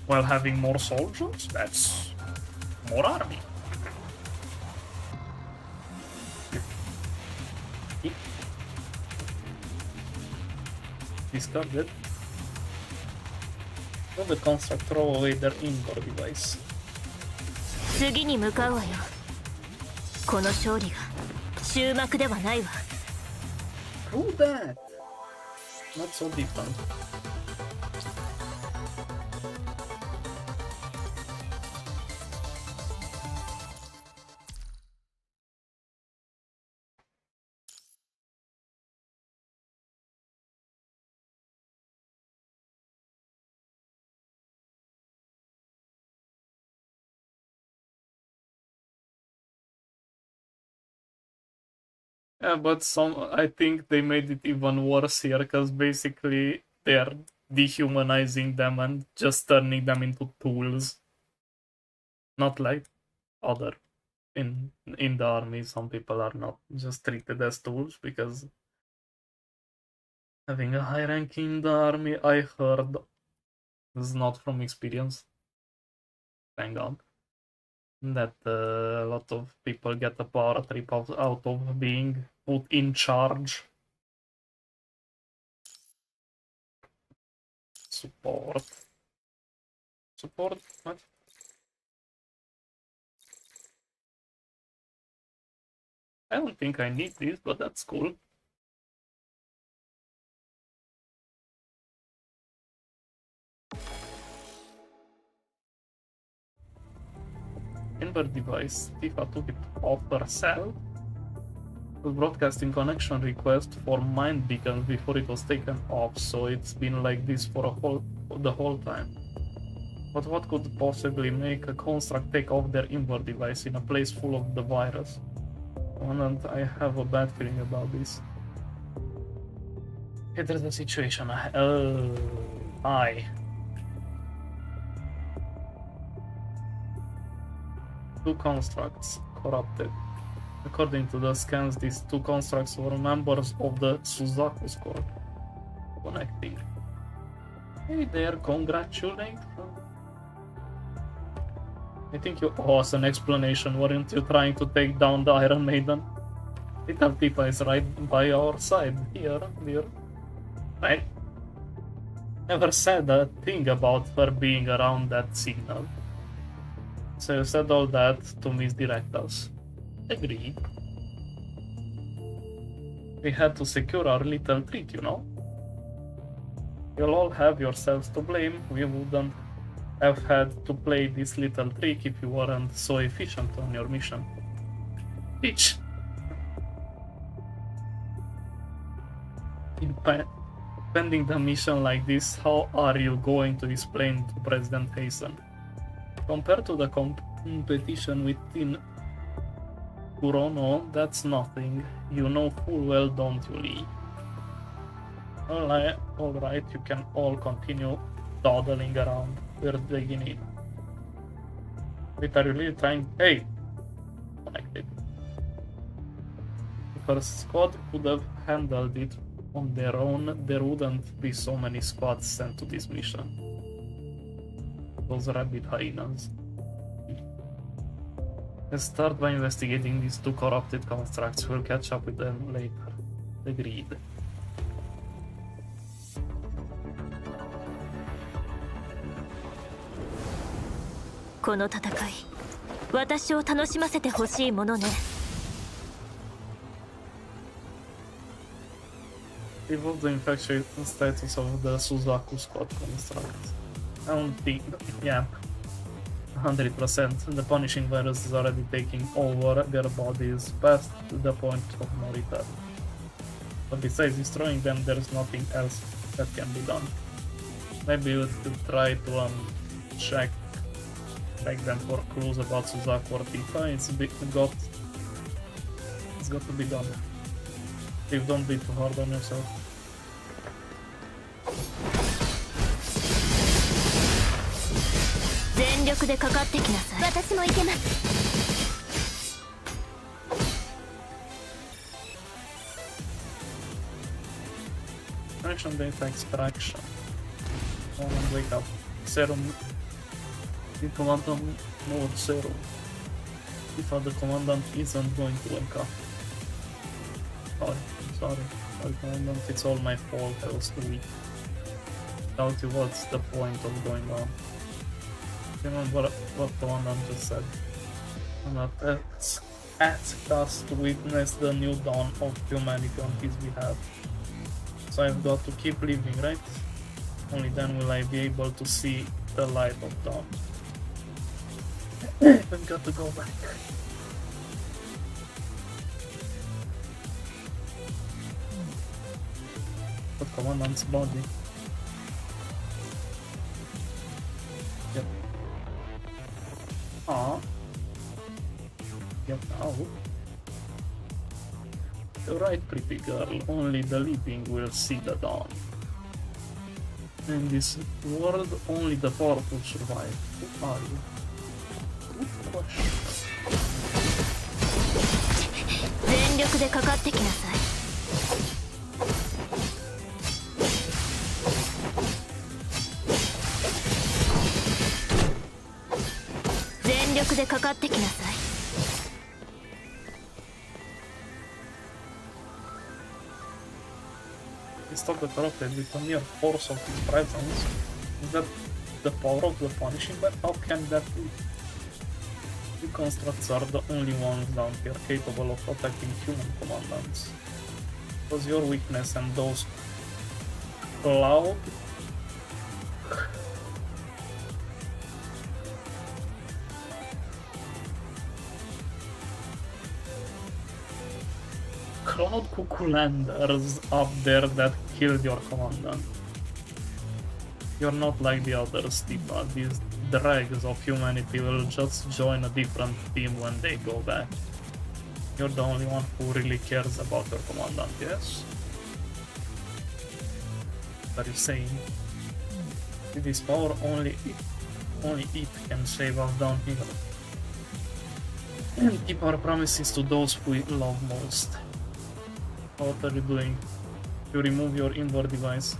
While having more soldiers? That's more army. Discarded. Will the construct throw away their indoor device? 次に向かうわよ。この勝利が終幕ではないわ。Who that? Not so different. Yeah, but I think they made it even worse here, because basically they're dehumanizing them and just turning them into tools. Not like other in the army, some people are not just treated as tools, because having a high rank in the army, I heard, this is not from experience, thank God, that a lot of people get a power trip out of being put in charge. Support. What? I don't think I need this, but that's cool. Invert device. Tifa took it off herself. The broadcasting connection request for mind beacons before it was taken off, so it's been like this for the whole time. But what could possibly make a construct take off their invert device in a place full of the virus? And I have a bad feeling about this. Okay, there's a situation. Two constructs corrupted. According to the scans, these two constructs were members of the Suzaku Squad. Connecting. Hey there, congratulate. I think you owe us an explanation. Weren't you trying to take down the Iron Maiden? Little Tifa is right by our side here, dear. Right? Never said a thing about her being around that signal. So you said all that to misdirect us. Agreed. We had to secure our little treat, you know? You'll all have yourselves to blame. We wouldn't have had to play this little trick if you weren't so efficient on your mission. Bitch! Pending the mission like this, how are you going to explain to President Hasten? Compared to the competition within Kuro, no, that's nothing. You know full well, don't you, Lee? Alright, you can all continue dawdling around. We're digging in. Wait, are you really trying? Hey! Connected. If our squad could have handled it on their own, there wouldn't be so many squads sent to this mission. Those rabid hyenas. Let's start by investigating these two corrupted constructs. We'll catch up with them later. Agreed. この戦い、私を楽しませてほしいものね。Evolve the infection status of the Suzaku squad construct. I don't think, yeah, 100%. The punishing virus is already taking over their bodies past the point of no return. But besides destroying them, there's nothing else that can be done. Maybe we could try to check them for clues about Suzaku or Tifa. It's got to be done. If don't be too hard on yourself. Extraction data extraction. Oh, wake up. Serum. The commandant mode serum. If the commandant isn't going to wake up. Sorry, commandant, it's all my fault, I was too weak. Without you, what's the point of going on? Remember what commandant just said. Asked us to witness the new dawn of humanity on his behalf. So I've got to keep living, right? Only then will I be able to see the light of dawn. I've got to go back. The commandant's body. Yep. Get out. You're right, pretty girl. Only the living will see the dawn. In this world, only the powerful survive. Who are you? Good question. 全力でかかってきなさい。全力でかかってきなさい。Stop the corrupted with the mere force of his presence. Is that the power of the punishing? But how can that be? You constructs are the only ones down here capable of attacking human commandants. It was your weakness and those cloud Cuculanders up there that killed your commandant. You're not like the others, Tifa. These dregs of humanity will just join a different team when they go back. You're the only one who really cares about your commandant, yes? What are you saying? With this power, only it can save us down here. And keep our promises to those we love most. What are you doing? You remove your inward device.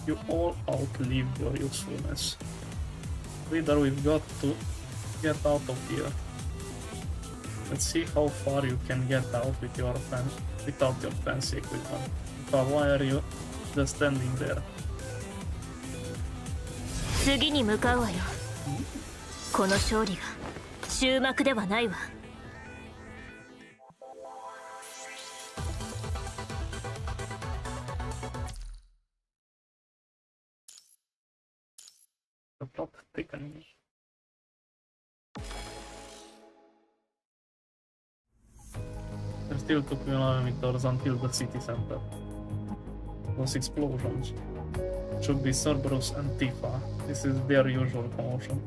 You all outlive your usefulness. Reader, we've got to get out of here. Let's see how far you can get out with without your fancy equipment. Why are you just standing there? 次に向かうわよ。この勝利が終幕ではないわ。The plot thickening. There still 2 kilometers until the city center. Those explosions should be Cerberus and Tifa. This is their usual commotion.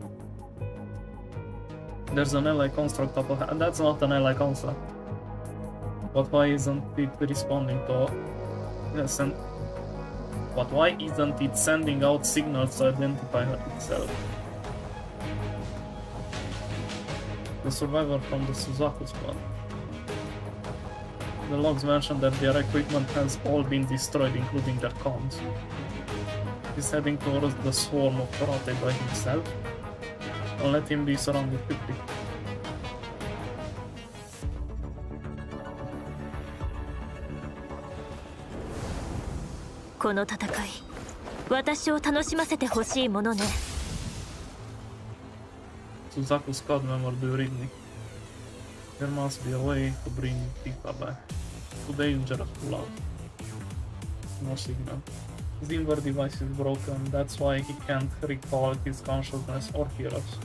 There's an ally construct up ahead, and that's not an ally construct. But why isn't it responding to... Yes, and... But why isn't it sending out signals to identify itself? The survivor from the Suzaku squad. The logs mention that their equipment has all been destroyed, including their comms. He's heading towards the swarm of Karate by himself. Don't let him be surrounded quickly. この戦い、私を楽しませてほしいものね。Suzaku squad member, do you read me? There must be a way to bring Tifa back. Too dangerous to love. No signal. His inver device is broken, that's why he can't recall his consciousness or hear us.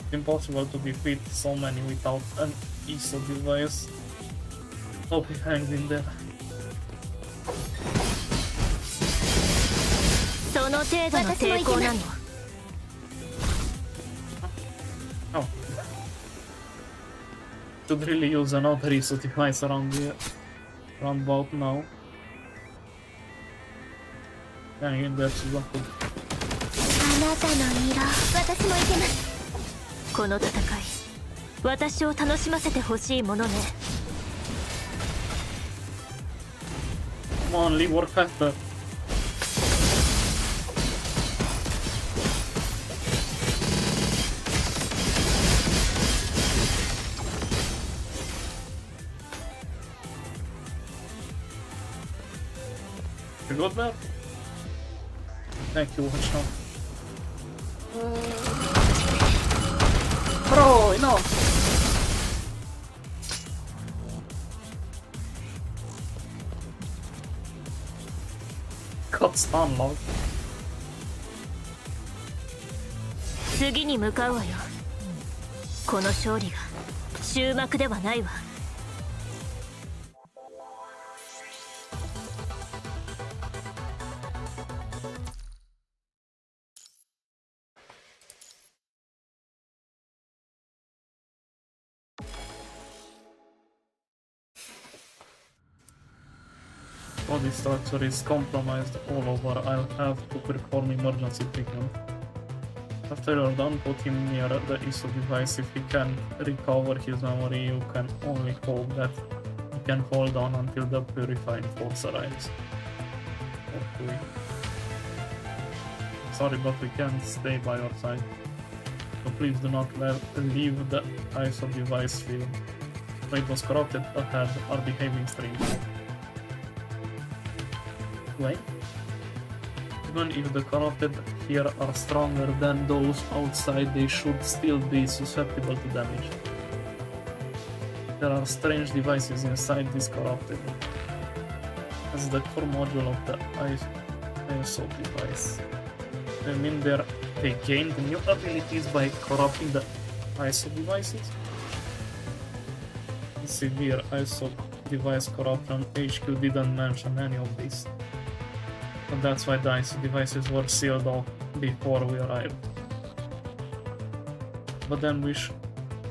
It's impossible to defeat so many without an ISO device. Hope he hangs in there. その程度の抵抗なの。Oh. Should really use another ISO device around the roundabout now. Hang in there, Suzaku. あなたの色、私もいけます。この戦い、私を楽しませてほしいものね。Come on, leave work faster. You got that? Thank you, watch out. Bro, no! Got stun locked. 次に向かうわよ。この勝利が終幕ではないわ。Body structure is compromised all over. I'll have to perform emergency treatment. After you're done, put him near the ISO device. If he can recover his memory, you can only hope that he can hold on until the purifying force arrives. Okay. Sorry, but we can't stay by your side. So please do not leave the ISO device field. Those corrupted ahead are behaving strangely. Wait. Even if the corrupted here are stronger than those outside, they should still be susceptible to damage. There are strange devices inside this corrupted. As the core module of the ISO device. I mean they gained new abilities by corrupting the ISO devices? Severe ISO device corruption, HQ didn't mention any of this. And that's why the ISO devices were sealed off before we arrived. But then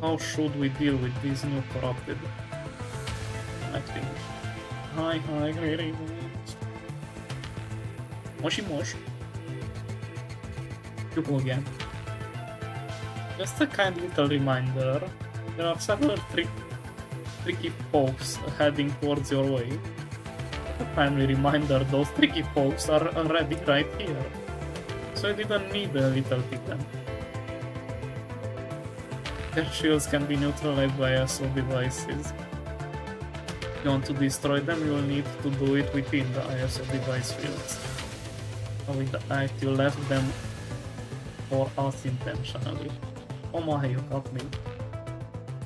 how should we deal with these new corrupted? I think. Hi, greetings. Moshi Mosh. You again. Just a kind little reminder, there are several tricky folks heading towards your way. A timely reminder, those tricky folks are already right here. So you didn't need a little ticket. Their shields can be neutralized by ISO devices. If you want to destroy them, you will need to do it within the ISO device fields. So with the act, you left them for us intentionally. Oh my, you got me.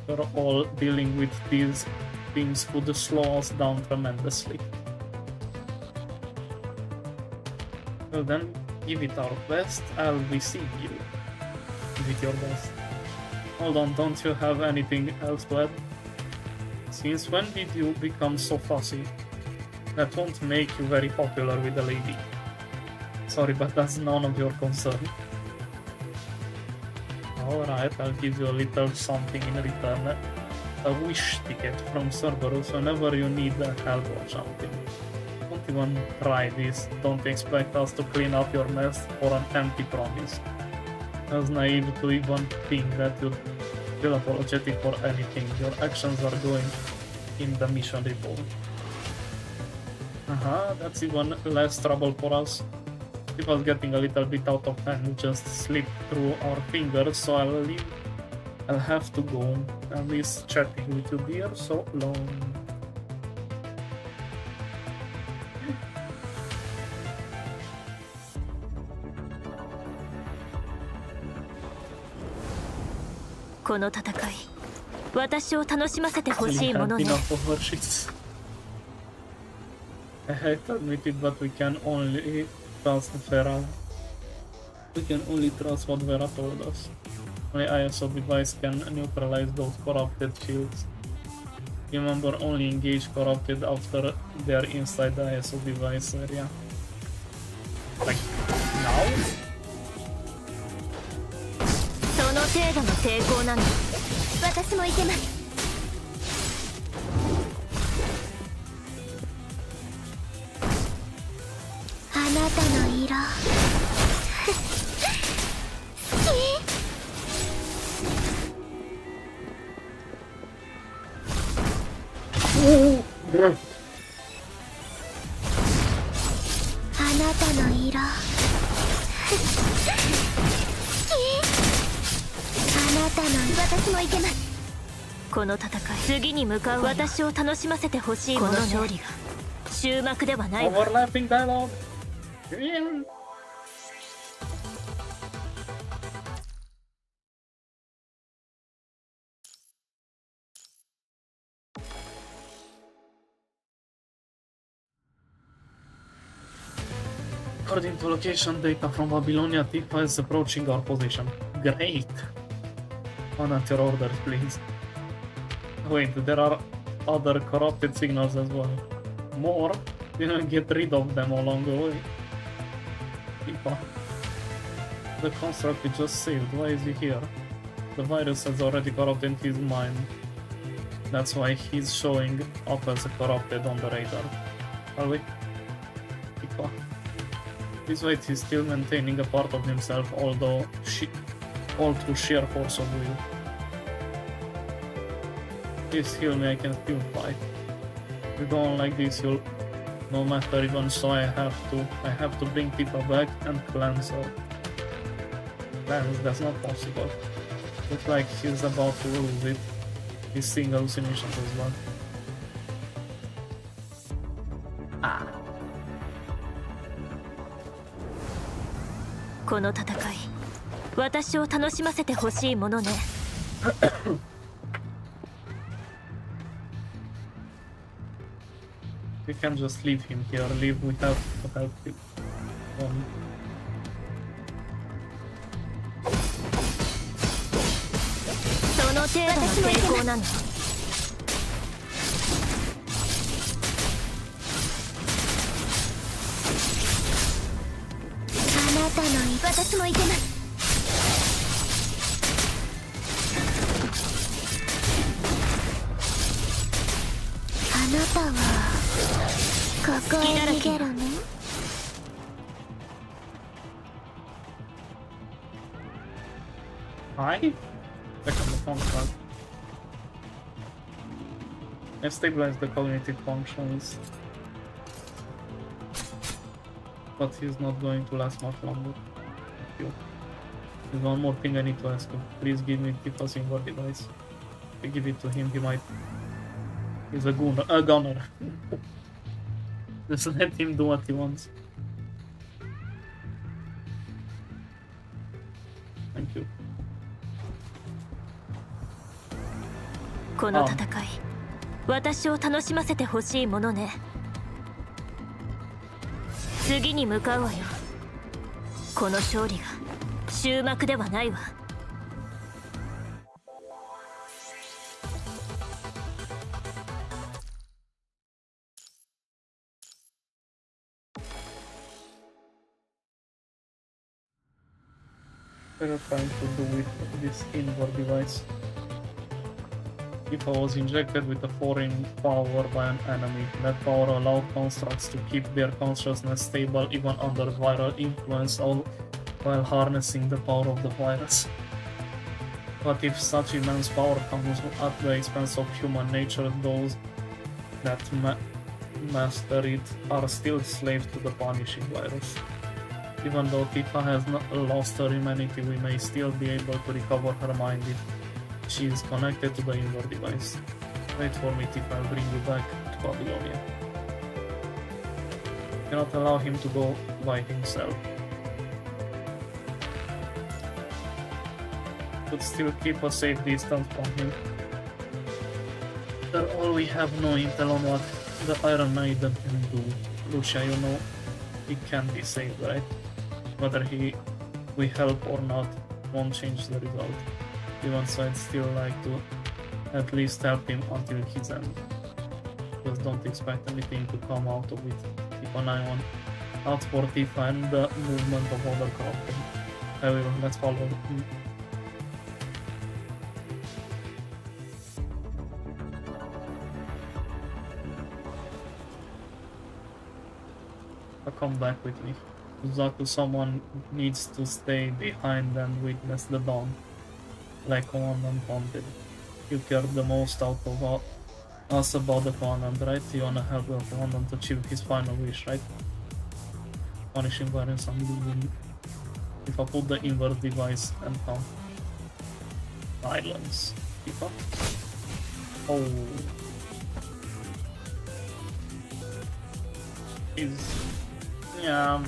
We're all dealing with these things could slow us down tremendously. Well then, give it our best, I'll receive you. Give it your best. Hold on, don't you have anything else to add? Since when did you become so fussy? That won't make you very popular with the lady. Sorry, but that's none of your concern. Alright, I'll give you a little something in return. A wish ticket from Cerberus whenever you need help or something. Don't even try this. Don't expect us to clean up your mess for an empty promise. As naive to even think that you'd feel apologetic for anything. Your actions are going in the mission report. That's even less trouble for us. It was getting a little bit out of hand, just slipped through our fingers, so I'll have to go. I miss chatting with you, dear, so long. Enough of her shits. I hate to admit it, but we can only trust Vera. We can only trust what Vera told us. Only ISO device can neutralize those corrupted shields. Remember, only engage corrupted after they're inside the ISO device area. Like, now? その程度の抵抗なの。私もいけます。あなたの色好き。あなたの色好き。あなたの私もいけます。この戦い、次に向かう私を楽しませてほしいものね。この勝利が終幕ではないわ。 Overlapping dialogue. According to location data from Babylonia, Tifa is approaching our position. Great! One at your orders, please. Wait, there are other corrupted signals as well. More? Didn't get rid of them along the way. Tifa. The construct we just saved, why is he here? The virus has already corrupted his mind. That's why he's showing up as a corrupted on the radar. Are we? Tifa. This way he's still maintaining a part of himself, although all through sheer force of will. Please heal me, I can still fight. If you go on like this, you'll no matter, even so I have to bring Tifa back and cleanse her. Cleanse, that's not possible. Looks like he's about to lose it. He's seeing hallucinations as well. Ah. この戦い、私を楽しませてほしいものね。We can just leave him here. Leave, we have to help him. その程度の抵抗なの。あなたの私もいけます。あなたはここへ逃げるの？ Hi? Back on the contract. I stabilize the cognitive functions. But he's not going to last much longer. Thank you. There's one more thing I need to ask him. Please give me Tifa's single device. If I give it to him, he might... He's a gunner. Just let him do what he wants. Thank you. この戦い、私を楽しませてほしいものね。次に向かうわよ。この勝利が終幕ではないわ。are you trying to do with this inward device? If I was injected with a foreign power by an enemy, that power allowed constructs to keep their consciousness stable even under viral influence, all while harnessing the power of the virus. But if such immense power comes at the expense of human nature, those that master it are still slaves to the punishing virus. Even though Tifa has not lost her humanity, we may still be able to recover her mind if she is connected to the inward device. Wait for me, Tifa, I'll bring you back to Babylonia. Cannot allow him to go by himself. But still keep a safe distance from him. After all, we have no intel on what the Iron Maiden can do. Lucia, you know, he can be saved, right? Whether we help or not won't change the result. Even so, I'd still like to at least help him until his end. Just don't expect anything to come out of it. Keep an eye on out for Tifa and the movement of other corrupted. I will, let's follow him. Come back with me. Zaku, someone needs to stay behind and witness the dawn. Like Commandant wanted. You care the most out of us about the Commandant, right? You wanna help the Commandant achieve his final wish, right? Punishing violence and losing. If I put the inverse device and count. Silence. Tifa. Oh. Yeah.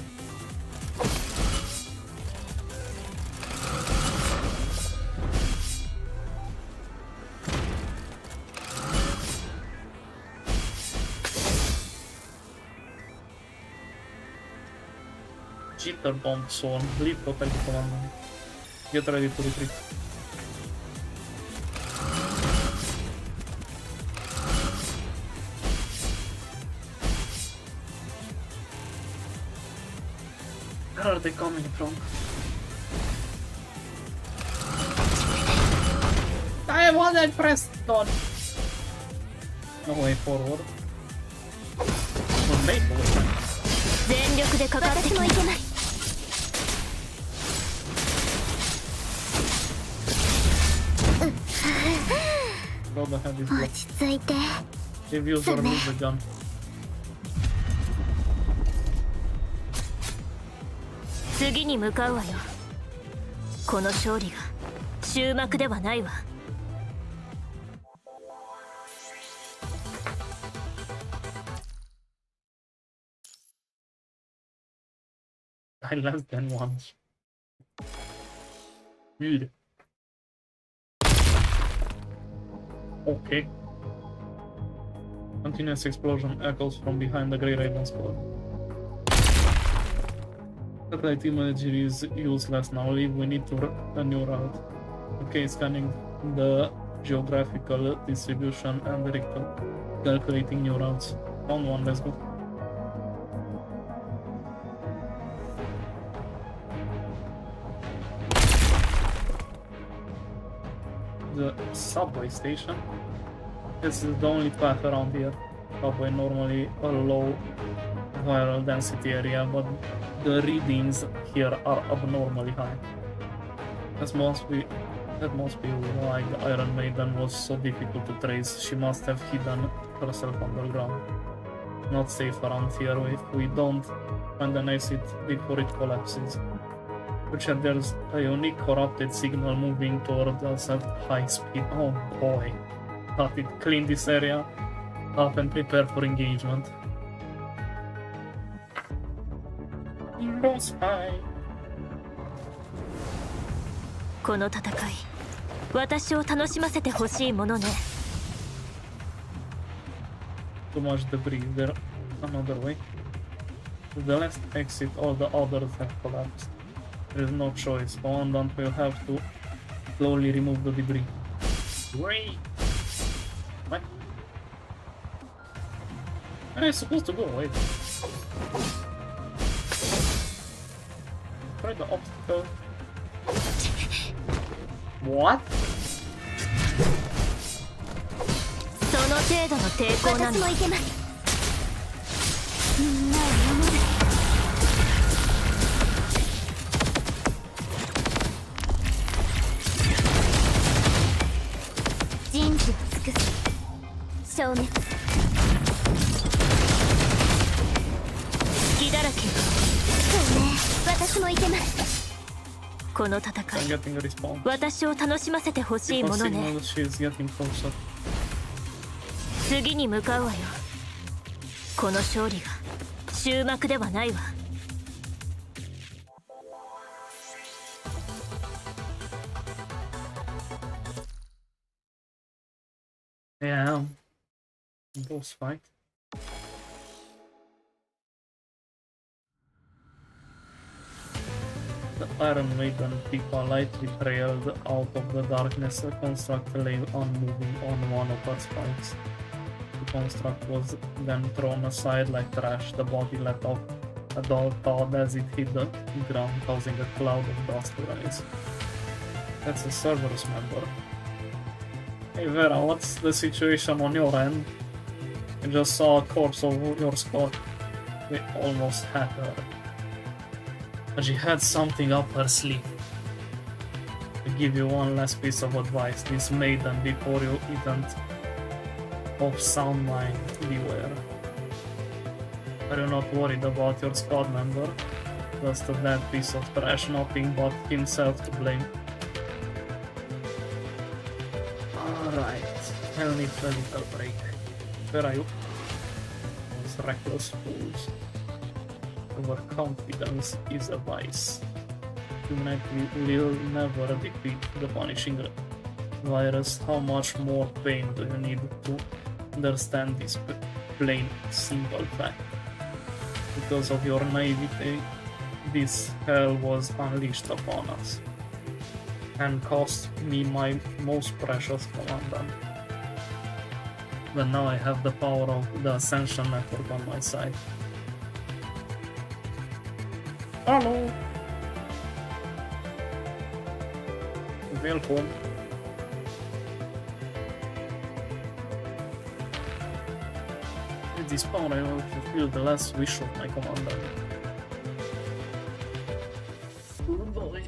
Jitter bomb swarm. Leave protect the commandant. Get ready to retreat. Where are they coming from? I want that press dodge. No way forward. Make away. 全力でかかってきます。Go ahead, is blocked. 落ち着いて。 If user lose the gun. 次に向かうわよ。この勝利が終幕ではないわ。I less than once. Müde. Okay. Continuous explosion echoes from behind the Grey Raven squad. Satellite imagery is useless now. Leave. We need to a new route. Okay, scanning the geographical distribution and calculating new routes. Found one. Let's go. The subway station. This is the only path around here. Subway normally a low viral density area, but the readings here are abnormally high. That must be why the Iron Maiden was so difficult to trace. She must have hidden herself underground. Not safe around here if we don't find an exit before it collapses. Which there's a unique corrupted signal moving toward us at high speed. Oh boy. But it clean this area up and prepare for engagement. No spy. この戦い、私を楽しませてほしいものね。Too much debris. There another way. To the last exit, all the others have collapsed. There is no choice. Commandant will have to slowly remove the debris. Great. What? Where am I supposed to go? Wait. Try the obstacle. What? その程度の抵抗なの。私もいけます。みんなを守る。人事を尽くす。消滅。隙だらけ。そうね、私もいけます。この戦い、私を楽しませてほしいものね。次に向かうわよ。この勝利が終幕ではないわ。Yeah, boss fight. The Iron Maiden people lightly trailed out of the darkness, constructively unmoving on one of her spikes. The construct was then thrown aside like trash, the body let off a dull thud as it hit the ground, causing a cloud of dust to rise. That's a Cerberus member. Hey Vera, what's the situation on your end? I just saw a corpse of your squad. We almost had her. But she had something up her sleeve. To give you one last piece of advice, this maiden before you isn't of sound mind, beware. Are you not worried about your squad member? Just a dead piece of trash, nothing but himself to blame. Alright, I'll need a little break. Where are you? Those reckless fools. Overconfidence is a vice. Humanity will never defeat the punishing virus. How much more pain do you need to understand this plain, simple fact? Because of your naivety, this hell was unleashed upon us and cost me my most precious commandant. But now I have the power of the Ascension Network on my side. Hello! Welcome. With this power I will fulfill the last wish of my commander. Boy.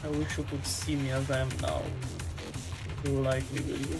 I wish you could see me as I am now. You like me, will you?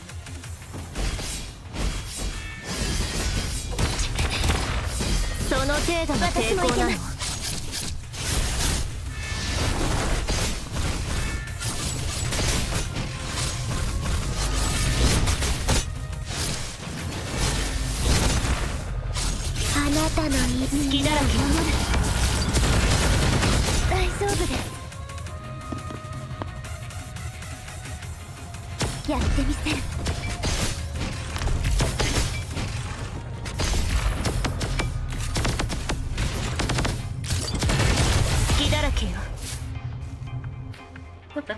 Okay.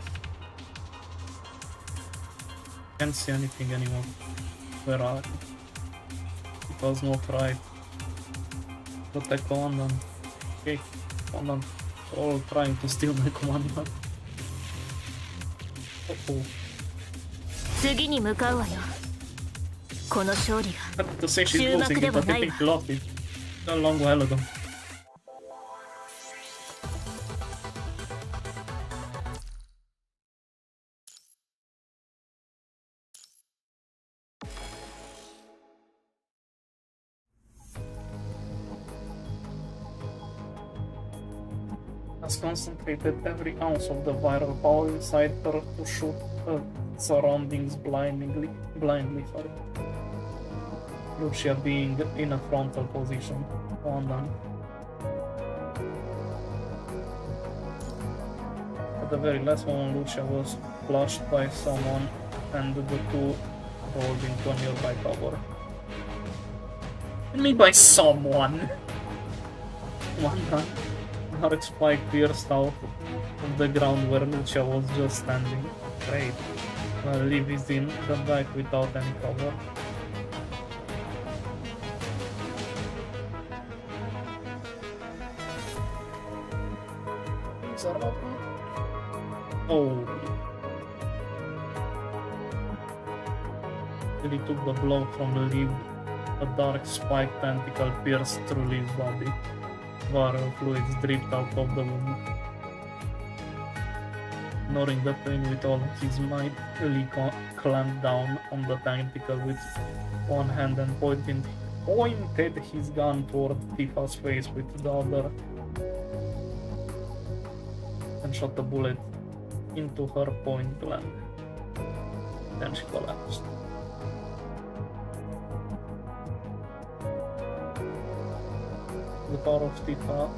Can't see anything anymore. Where are you? It was not right. Protect commandant. Okay, commandant. All trying to steal my commandant. Uh-oh. 次に向かうわよ。この勝利が終幕ではないわ。A long while ago. Has concentrated every ounce of the viral power inside her to shoot her surroundings blindly. Sorry. Lucia being in a frontal position. One done. At the very last moment, Lucia was flushed by someone, and the two rolled into a nearby tower. What do you mean by someone? One done. Her spike pierced out of the ground where Lucia was just standing. Great. Liv is in the back without any cover. He's a robot. Oh. He took the blow from the lead. A dark spike tentacle pierced through his body. Viral fluids dripped out of the wound. Ignoring the pain with all his might, Lee clamped down on the tentacle with one hand and pointed his gun toward Tifa's face with the other and shot the bullet into her point blank. Then she collapsed. The power of Tifa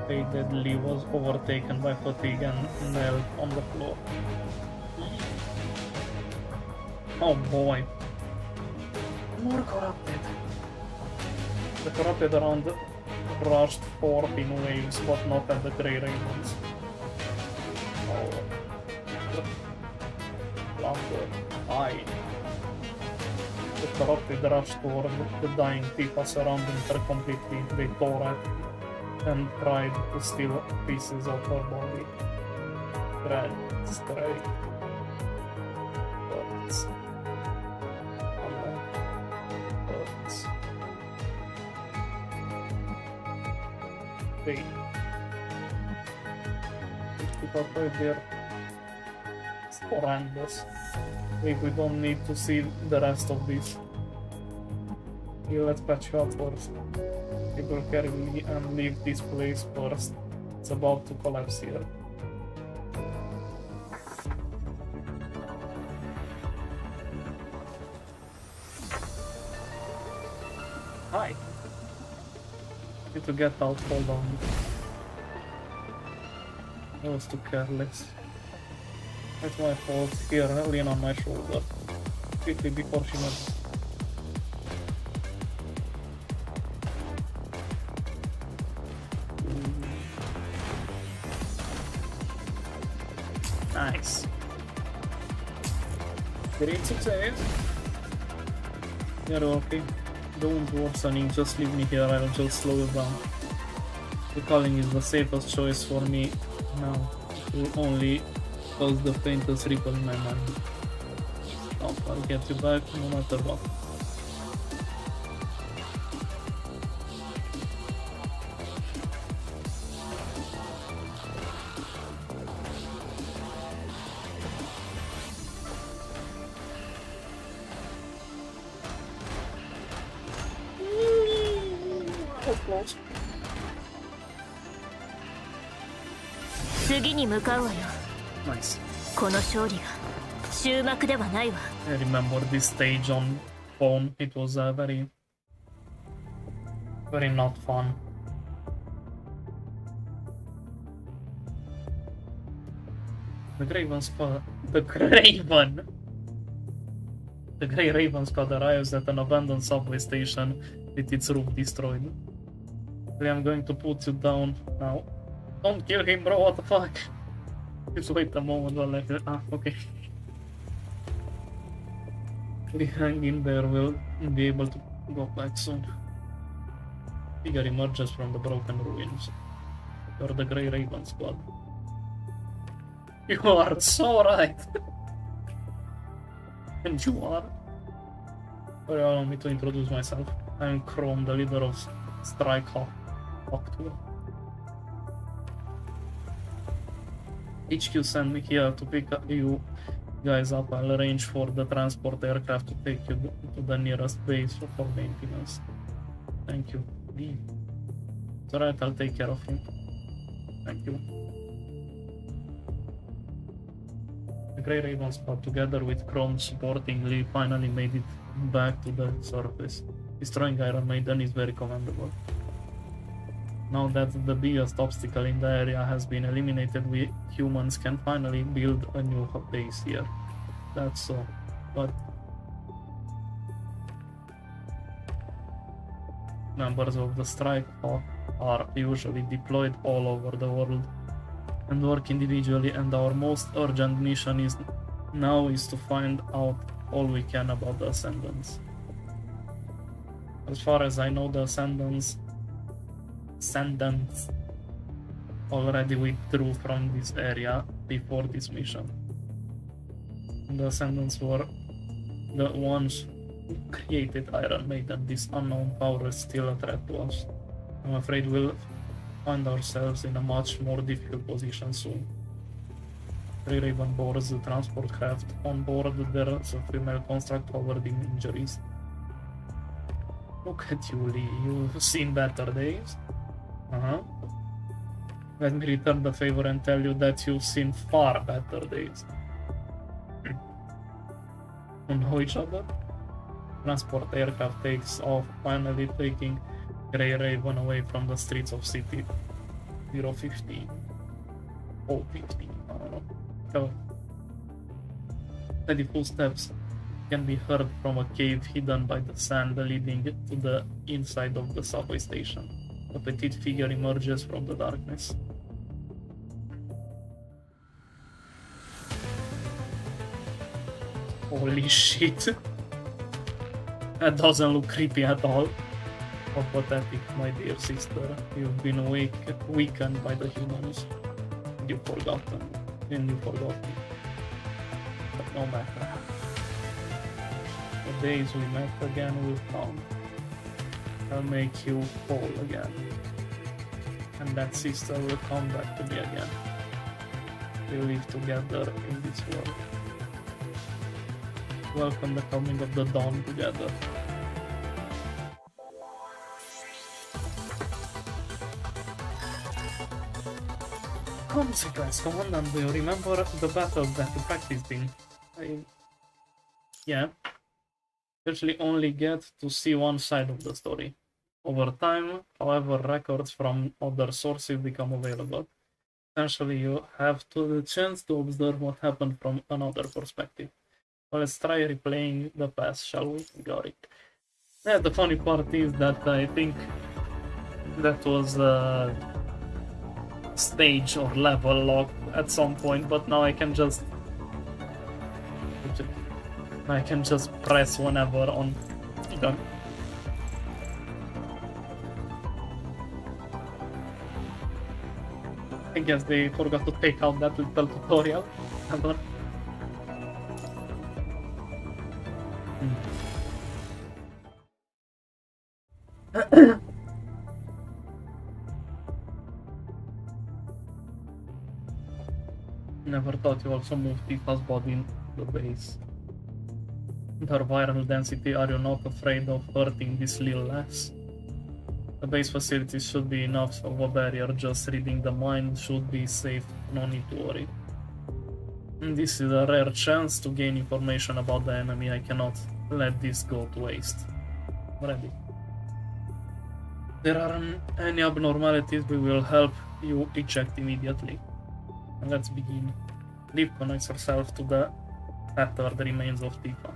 faded. Lee was overtaken by fatigue and knelt on the floor. Oh boy. More corrupted. The corrupted around rushed forth in waves, but not at the Grey Ravens. Oh. Plunder. Aye. The corrupted rushed toward the dying Tifa, surrounding her completely. They tore at and tried to steal pieces of her body. Red, straight. Birds. Birds. Wait. Tifa right there. It's horrendous. Wait, we don't need to see the rest of this. Okay, let's patch you up first. People carry me and leave this place first. It's about to collapse here. Hi. Need to get out, hold on. I was too careless. It's my fault. Here, lean on my shoulder. Quickly before she moves. Nice. Great success. You're okay. Don't worsening, just leave me here, I'll just slow you down. Recalling is the safest choice for me now. It will only cause the faintest ripple in my mind. I'll get you back no matter what. Close. 次に向かうわよ。 Nice. この勝利が終幕ではないわ。 I remember this stage on phone. It was very not fun. The Grey Raven squad arrives at an abandoned subway station with its roof destroyed. I'm going to put you down now. Don't kill him, bro, what the fuck? Just wait a moment while I... okay. We hang in there, we'll be able to go back soon. Figure emerges from the broken ruins. You're the Grey Raven squad. You are so right! And you are? Sorry, allow me to introduce myself. I'm Chrome, the leader of Strike Hawk 2. HQ sent me here to pick you guys up. I'll arrange for the transport aircraft to take you to the nearest base for maintenance. Thank you. It's alright, I'll take care of him. Thank you. The Grey Raven squad, together with Chrome supporting Lee, finally made it back to the surface. Destroying Iron Maiden is very commendable. Now that the biggest obstacle in the area has been eliminated, we humans can finally build a new base here. That's so. But members of the Strike Hawk are usually deployed all over the world and work individually, and our most urgent mission is to find out all we can about the Ascendants. As far as I know, the Ascendants already withdrew from this area before this mission. The Ascendants were the ones who created Iron Maiden. This unknown power is still a threat to us. I'm afraid we'll find ourselves in a much more difficult position soon. Raven boards the transport craft. On board there's a female construct holding injuries. Look at you, Lee. You've seen better days. Let me return the favor and tell you that you've seen far better days. We know each other? Transport aircraft takes off, finally taking Grey Raven away from the streets of City 015. 015, I don't know. So, steady footsteps can be heard from a cave hidden by the sand leading to the inside of the subway station. A petite figure emerges from the darkness. Holy shit. That doesn't look creepy at all. How pathetic, my dear sister. You've been weakened by the humans. You've forgotten. And you forgot me. But no matter. The days we met again will come. I'll make you whole again. And that sister will come back to me again. We'll live together in this world. Welcome the coming of the dawn together. Consequence, Commandant, do you remember the battle that you practiced in? Yeah. Usually only get to see one side of the story. Over time, however, records from other sources become available. Essentially, you have the chance to observe what happened from another perspective. Well, let's try replaying the past, shall we? Got it. Yeah, the funny part is that I think that was a stage or level lock at some point, but now I can just press whenever on done. I guess they forgot to take out that little tutorial. Never thought you also moved Tifa's body in the base. With her viral density, are you not afraid of hurting this little lass? The base facilities should be enough of a barrier, just reading the mind should be safe, no need to worry. This is a rare chance to gain information about the enemy, I cannot let this go to waste. Ready. If there aren't any abnormalities, we will help you eject immediately. And let's begin. Liv connects herself to the shattered remains of Tifa.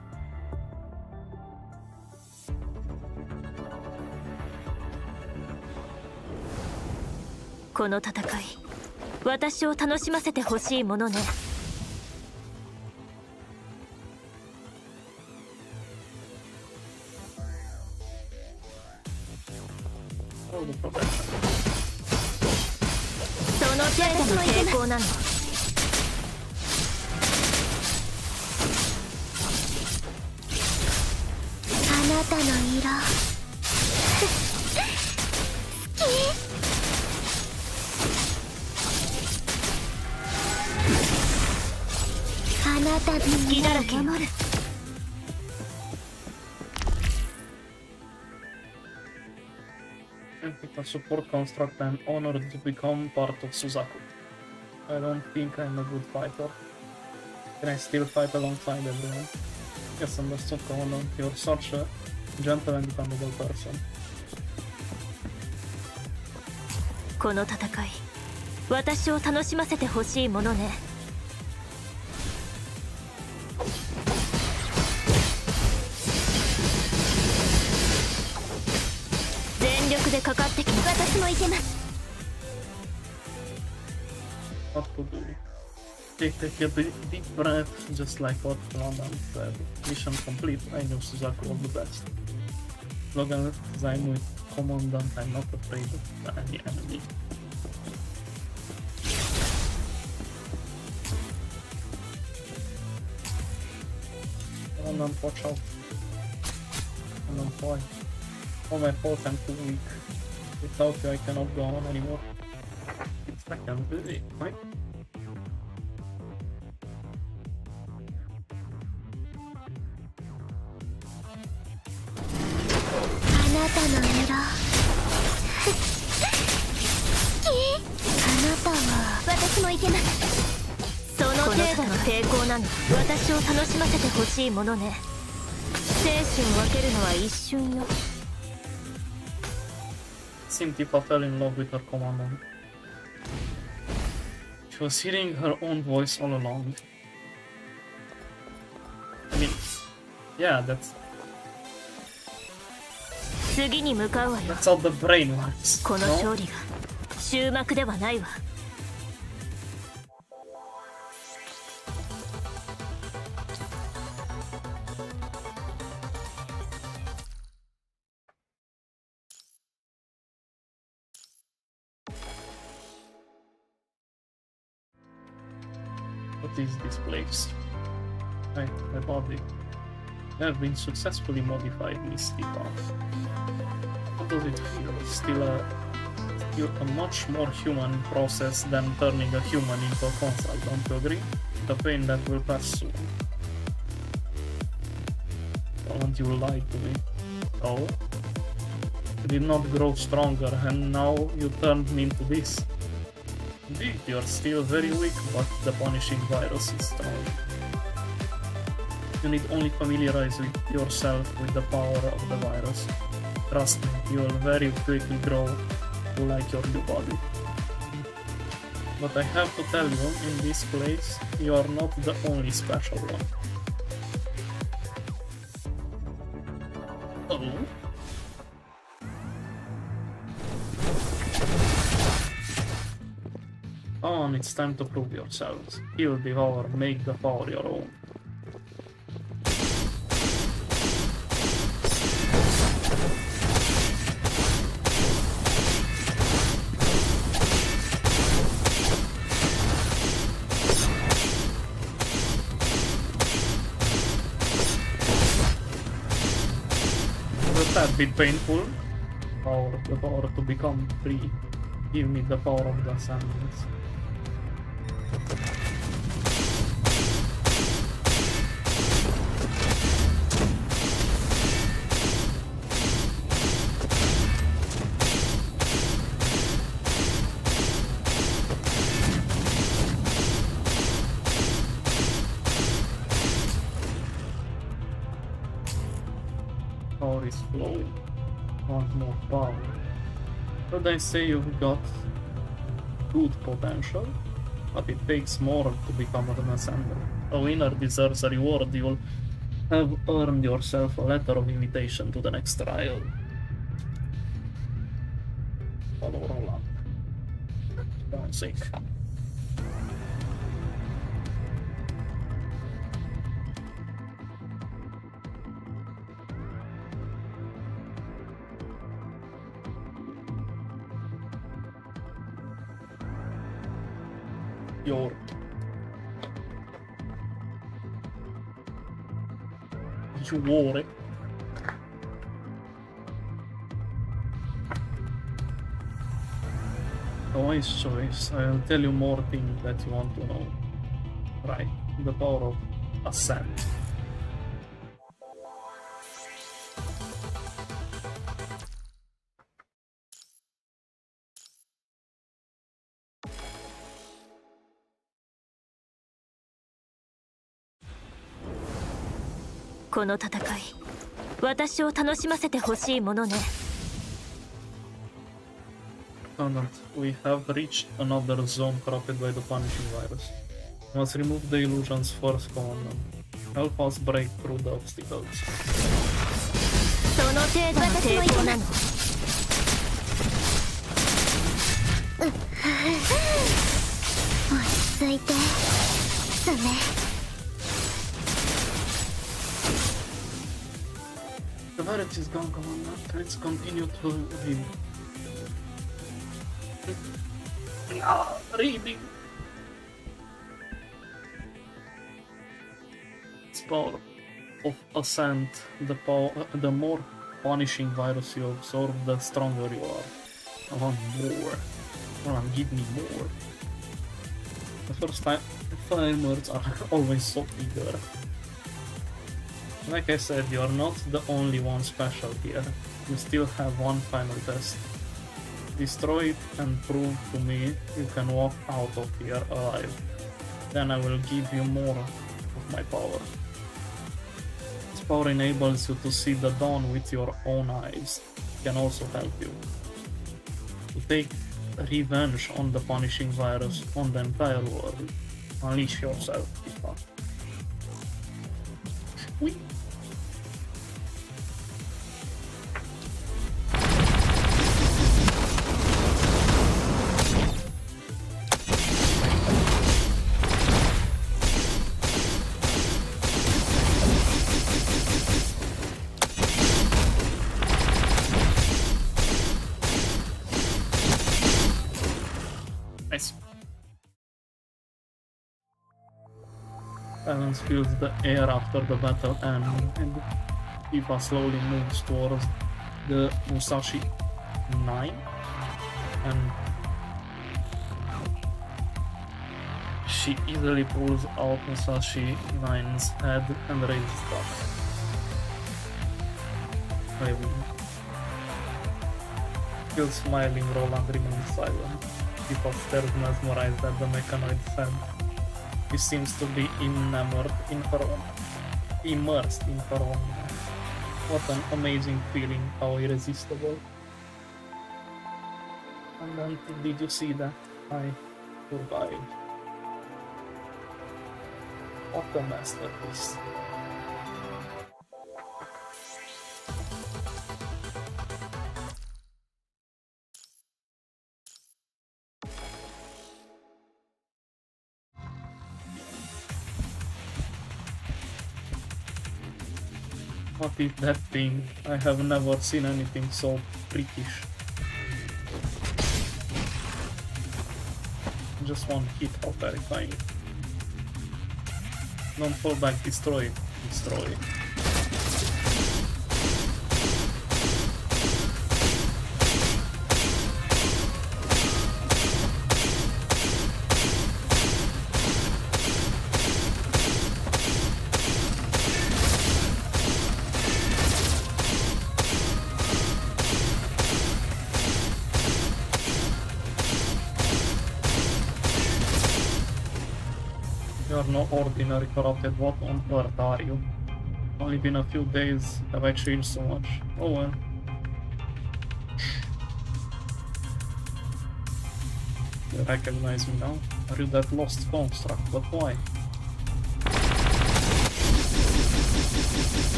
This battle, 私を楽しませてほしいものね。その程度の抵抗なの。あなたの色好き。あなた好きだらけ守る。A support construct and honored to become part of Suzaku. I don't think I'm a good fighter. Can I still fight alongside everyone? Yes, understood, Commandant. You're such a gentle and dependable person. この戦い、私を楽しませてほしいものね。全力でかかってきます。私もいけます。What to do? Take a deep breath, just like what Commandant said. Mission complete. I knew Suzaku was the best. Logan, as I'm with Commandant, I'm not afraid of any enemy. Commandant, watch out. Commandant, why? Oh my fault, I'm too weak. Without you I cannot go on anymore. It's like I'm busy, right? Tifa fell in love with her commandant. She was hearing her own voice all along. I mean, yeah, that's how the brain works. No? What is this place? Right, my body. I have been successfully modified, Misty Path. How does it feel? Still a much more human process than turning a human into a console, don't you agree? The pain that will pass soon. Don't you lie to me? Oh? You did not grow stronger and now you turned me into this. Indeed, you're still very weak, but the punishing virus is strong. You need only familiarize yourself with the power of the virus. Trust me, you will very quickly grow to like your new body. But I have to tell you, in this place, you are not the only special one. Oh? Come on, it's time to prove yourselves. Kill, devour, make the power your own. That bit painful. The power to become free. Give me the power of the assemblies. Power is flowing. Want more power. But I say you've got good potential, but it takes more to become an assembler. A winner deserves a reward. You'll have earned yourself a letter of invitation to the next trial. Follow Roland. Don't sink. Your you wore it. A wise choice. I'll tell you more things that you want to know. Right, the power of ascent. Commandant, we have reached another zone corrupted by the punishing virus. We must remove the illusions first, Commandant. Help us break through the obstacles. The virus is gone, Commandant. Let's continue to read. Reading. It's power of Ascent, the more punishing virus you absorb, the stronger you are. I want more. Come on, give me more. The first timers are always so eager. Like I said, you are not the only one special here. You still have one final test. Destroy it and prove to me you can walk out of here alive. Then I will give you more of my power. This power enables you to see the dawn with your own eyes. It can also help you to take revenge on the punishing virus on the entire world. Unleash yourself, Tifa. Whee! Nice. Silence fills the air after the battle ends, and Tifa slowly moves towards the Musashi 9, and she easily pulls out Musashi 9's head and raises it up. I win. Still smiling, Roland remains silent. Tifa stares mesmerized at the mechanoid's head. He seems to be immersed in her own mind. What an amazing feeling, how irresistible. And then, did you see that? I survived. What a masterpiece. What is that thing? I have never seen anything so freakish. Just one hit, how terrifying. Don't fall back, destroy it. Destroy it. You are no ordinary corrupted. What on earth are you? Only been a few days. Have I changed so much? Oh well. You recognize me now? Are you that lost construct? But why?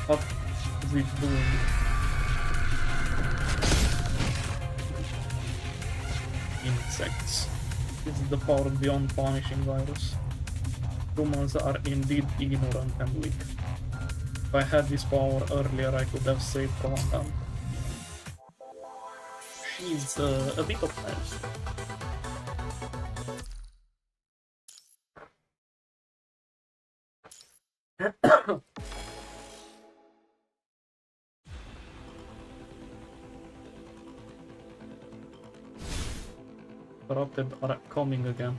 What is it doing? Insects. This is the power beyond punishing virus. Humans are indeed ignorant and weak. If I had this power earlier, I could have saved Commandant. She's a bit of nice. Corrupted are coming again.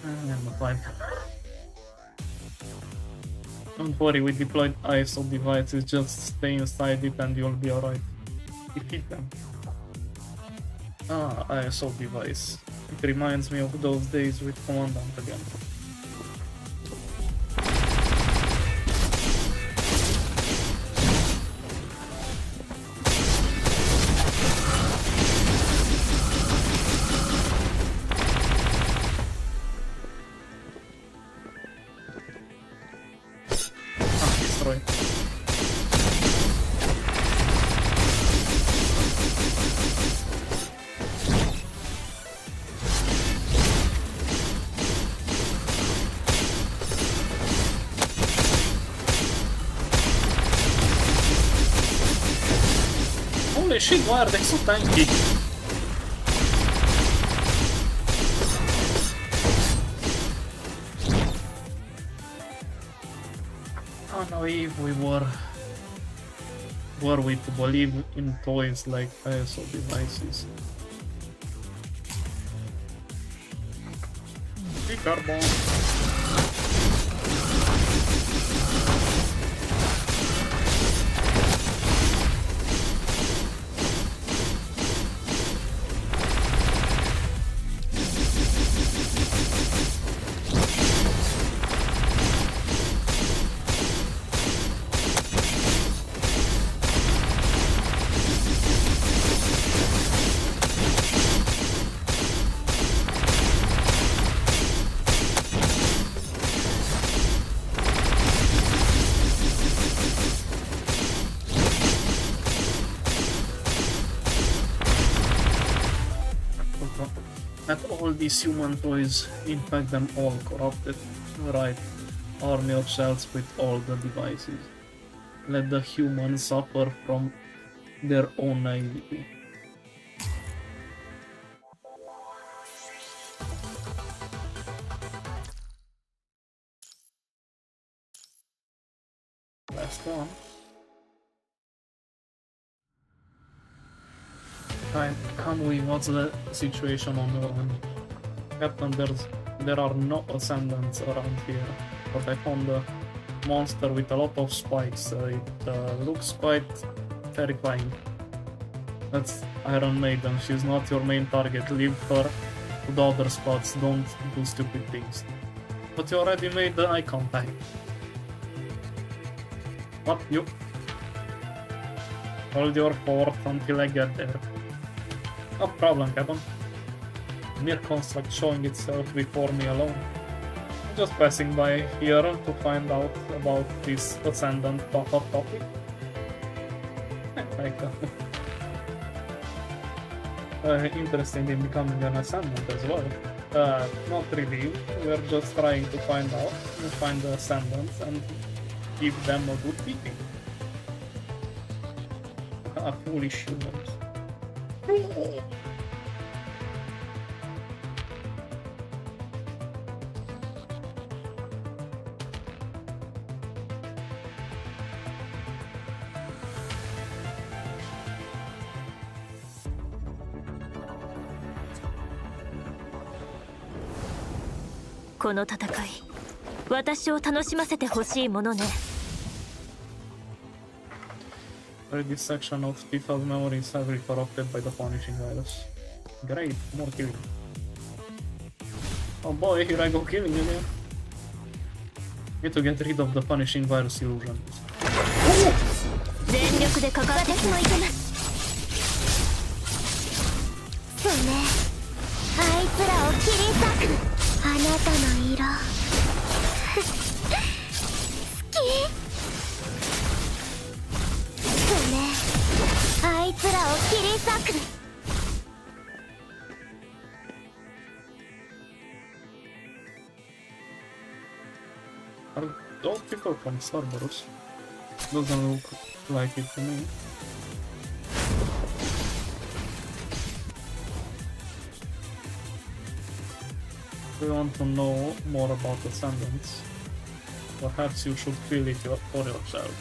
And fine. Don't worry, we deployed ISO devices, just stay inside it and you'll be alright. Defeat them. Ah, ISO device. It reminds me of those days with Commandant again. Holy shit, why are they so tanky? How naive we were. Were we to believe in toys like ISO devices? Carbon. Not all these human toys, in fact them all corrupted. Right, arm yourselves with all the devices. Let the humans suffer from their own naivety. Last one. Kamui, what's the situation on your end? Captain, there are no ascendants around here, but I found a monster with a lot of spikes. It looks quite terrifying. That's Iron Maiden, she's not your main target. Leave her to the other spots, don't do stupid things. But you already made the icon tag. What? You? Hold your fort until I get there. No problem, Captain. Mere construct showing itself before me alone. I'm just passing by here to find out about this ascendant hot topic. Like interested in becoming an ascendant as well. Not really, we're just trying to find out and find the ascendants and give them a good beating. Foolish humans.この戦い、私を楽しませてほしいものね。This section of Tifa's memory is heavily corrupted by the punishing virus. Great, more killing. Oh boy, here I go killing again. Need to get rid of the punishing virus illusion. 全力でかかってきます。そうね。あいつらを切り裂く。あなたの色。好き。そうね。あいつらを切り裂く。Are those people from Cerberus? Doesn't look like it to me. If you want to know more about Ascendants, perhaps you should feel it for yourself.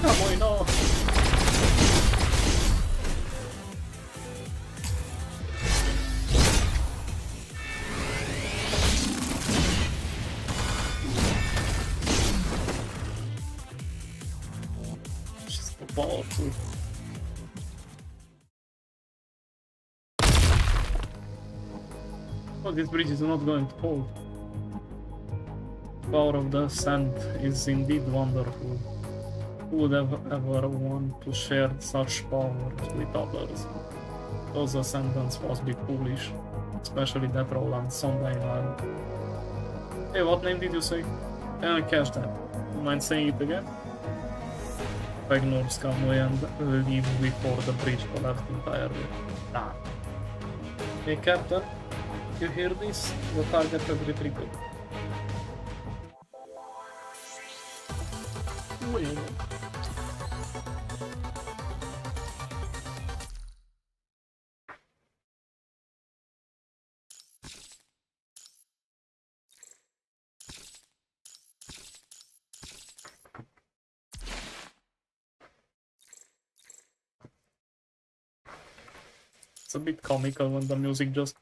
Come on, no! She's so powerful. Oh, this bridge is not going to hold. The power of the Ascent is indeed wonderful. Who would ever want to share such powers with others? Those Ascendants must be foolish, especially that Roland Sondheim. Hey, what name did you say? I didn't catch that. You mind saying it again? Ignores Kamui and leave before the bridge collapsed entirely. Ah. Hey, Captain. You hear this? The target has retreated. win. It's a bit comical when the music just...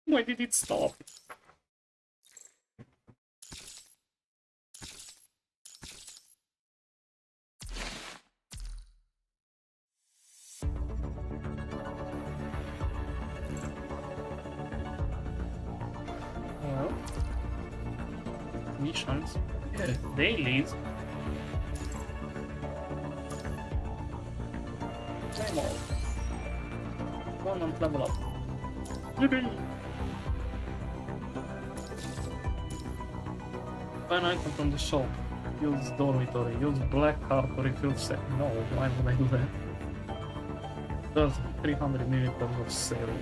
Why did it stop? Well... Missions? Yeah, dailies? Claim all. One and level up. Yippee! Buy an item from the shop. Use dormitory. Use black card to refill set. No, why would I do that? Does 300 milliliters of serum.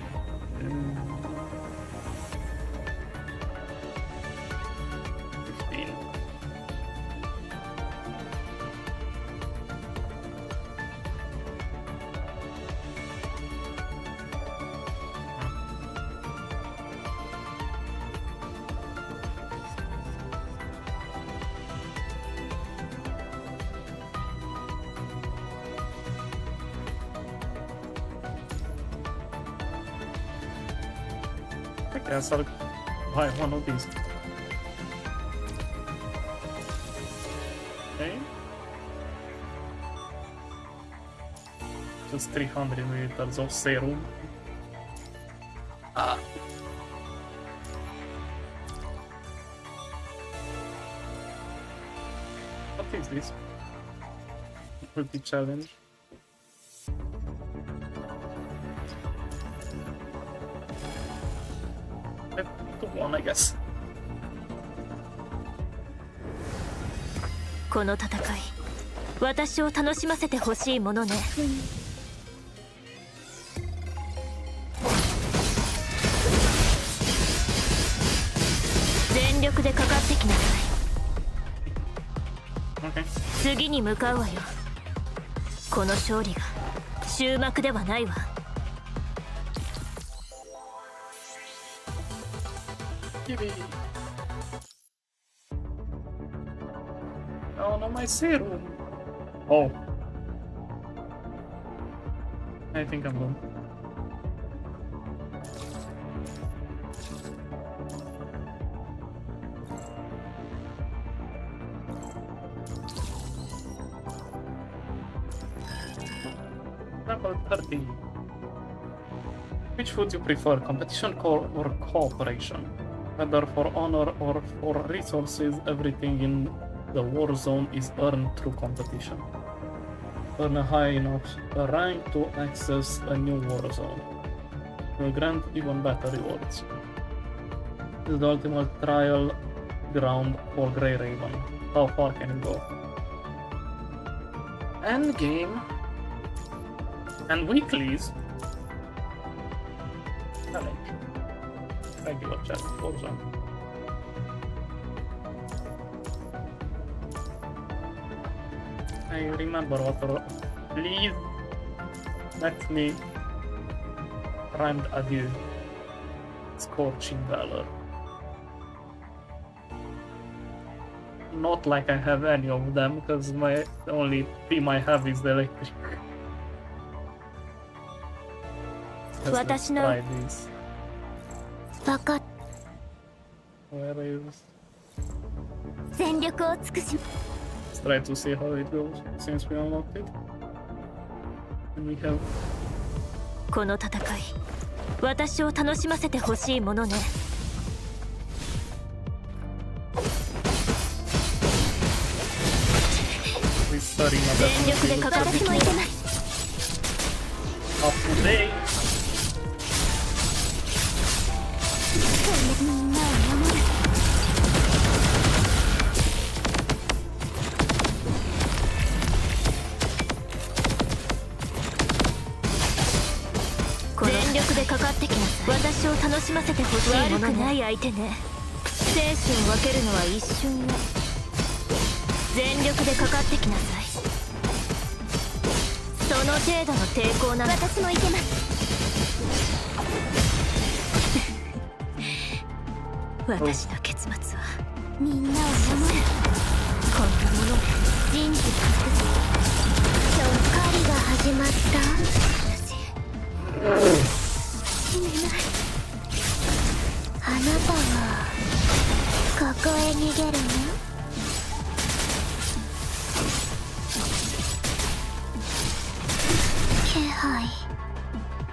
15. I guess I'll buy one of these. Okay. Just 300 milliliters of serum. Ah. What is this? Multi challenge. One, I guess. この戦い、私を楽しませてほしいものね。全力でかかってきなさい。Okay. 次に向かうわよ。この勝利が終幕ではないわ。Yippee. Oh no, my serum. Oh. I think I'm done. Level 30. Which would you prefer, competition or cooperation? Whether for honor or for resources, everything in the war zone is earned through competition. Earn a high enough rank to access a new war zone. Will grant even better rewards. This is the ultimate trial ground for Grey Raven. How far can you go? Endgame. And weeklies. Challenge. Regular challenge, war zone. I remember what. Please let me rhymed adieu. Scorching Valor. Not like I have any of them, because the only theme I have is the electric. Let's try this. Where is? Let's try to see how it goes since we unlocked it. And we have. この戦い、私を楽しませてほしいものね。全力でかかってきなさい。Up to date. みんなを守る。全力でかかってきなさい。さい。私を楽しませてほしいものね。悪くない相手ね。生死を分けるのは一瞬よ。全力でかかってきなさい。その程度の抵抗なの。私もいけます。私の結末はみんなを守る。こんなもの人事隠す。ちょっかりが始まった。死ねない。あなたはここへ逃げるの？気配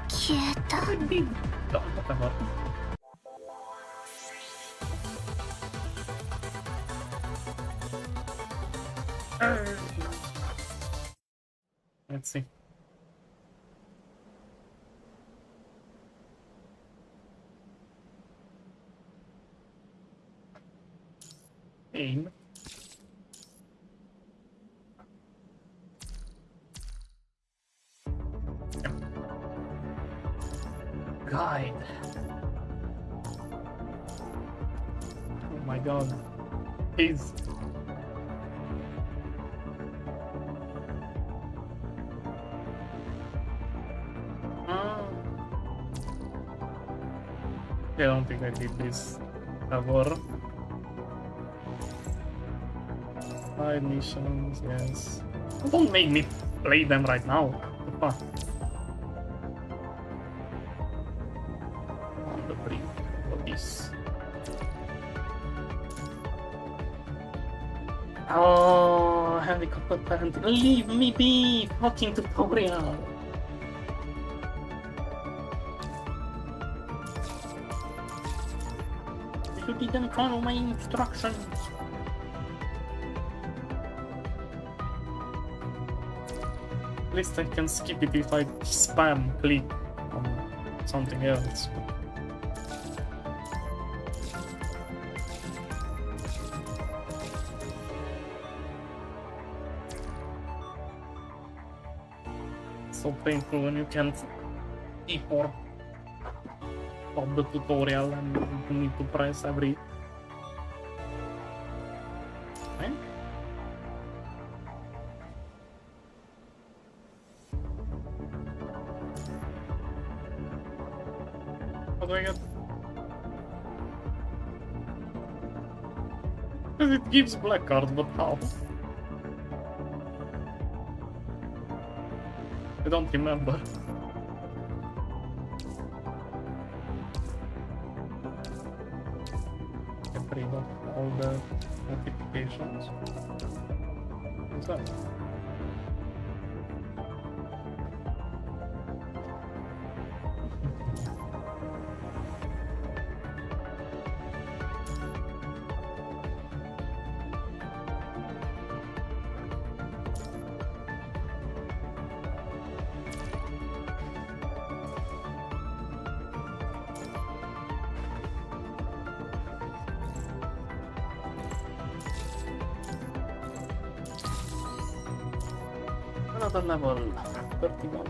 消えた。Let's see. Aim. Guide. Oh my god. Please. I don't think I did this ever. Side missions, yes. Don't make me play them right now. What the fuck? On the brink of this. Oh, helicopter parenting. Leave me be! Fucking tutorial! You didn't follow my instructions. At least I can skip it if I spam click on something else. So painful when you can't import of the tutorial and you need to press every time. How do I get? Because it gives black cards, but how? I don't remember. Get rid of all the notifications. What's that? Another level 31.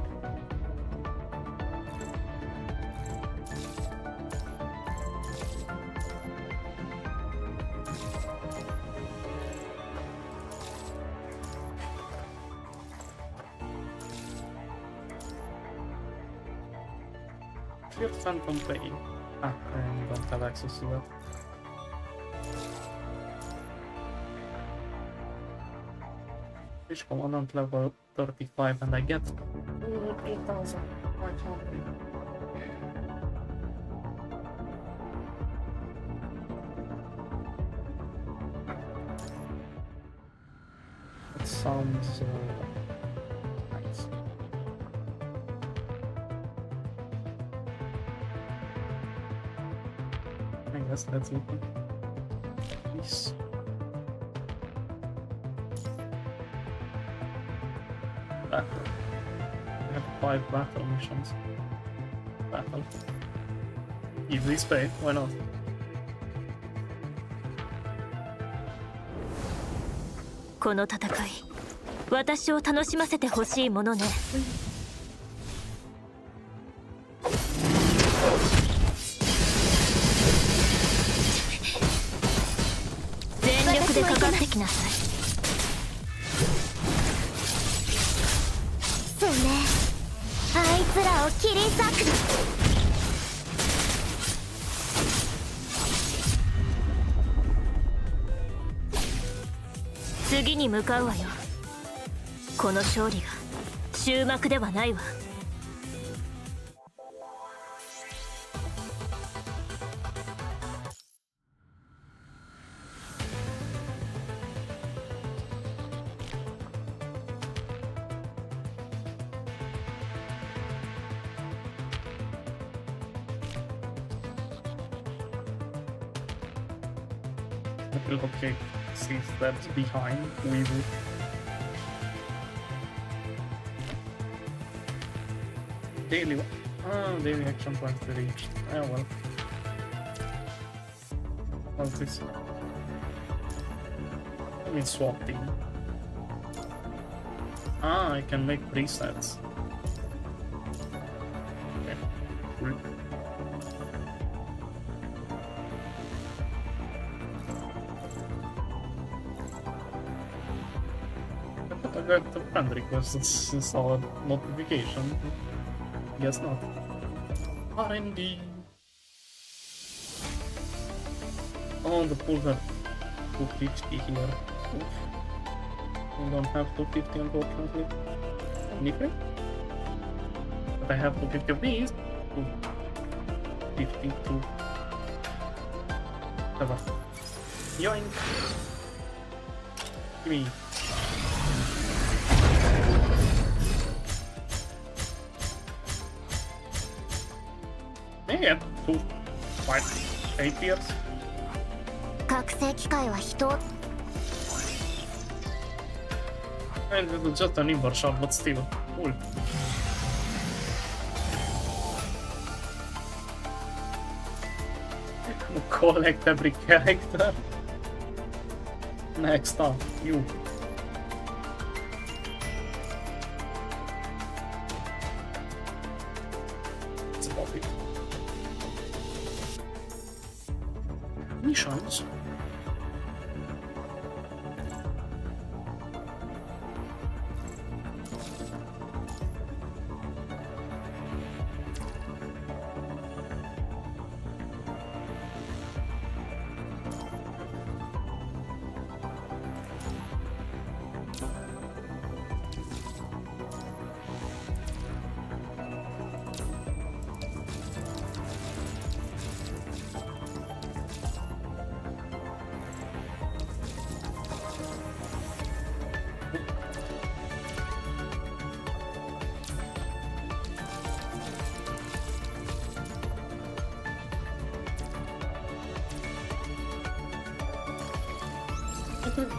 Fear Phantom Pain. I don't have access to that. Fish Commandant level 35 and I get 8,500. That sounds nice. I guess let's look at this. Battle. We have 5 battle missions. Battle. Easily spay, why not? This battle, 私を楽しませてほしいものね。でかかってきなさい。そうね、あいつらを切り裂く。次に向かうわよ。この勝利が終幕ではないわ。Okay, see steps behind Weevil. Daily daily action points reached. Oh well. What's this? Let me swap team. I can make presets. Okay. Cool. I got the friend request since our notification. Guess not. R&D. Oh, the pools are 250 here. Oof. I don't have 250 unfortunately. Anything? But I have 250 of these. 252. Ever. Yoink! Gimme. Yeah, 2, 5, 8 years. 覚醒機械は人を And it was just an inversion, but still, cool. Collect every character. Next up, you. That's about it. Missions.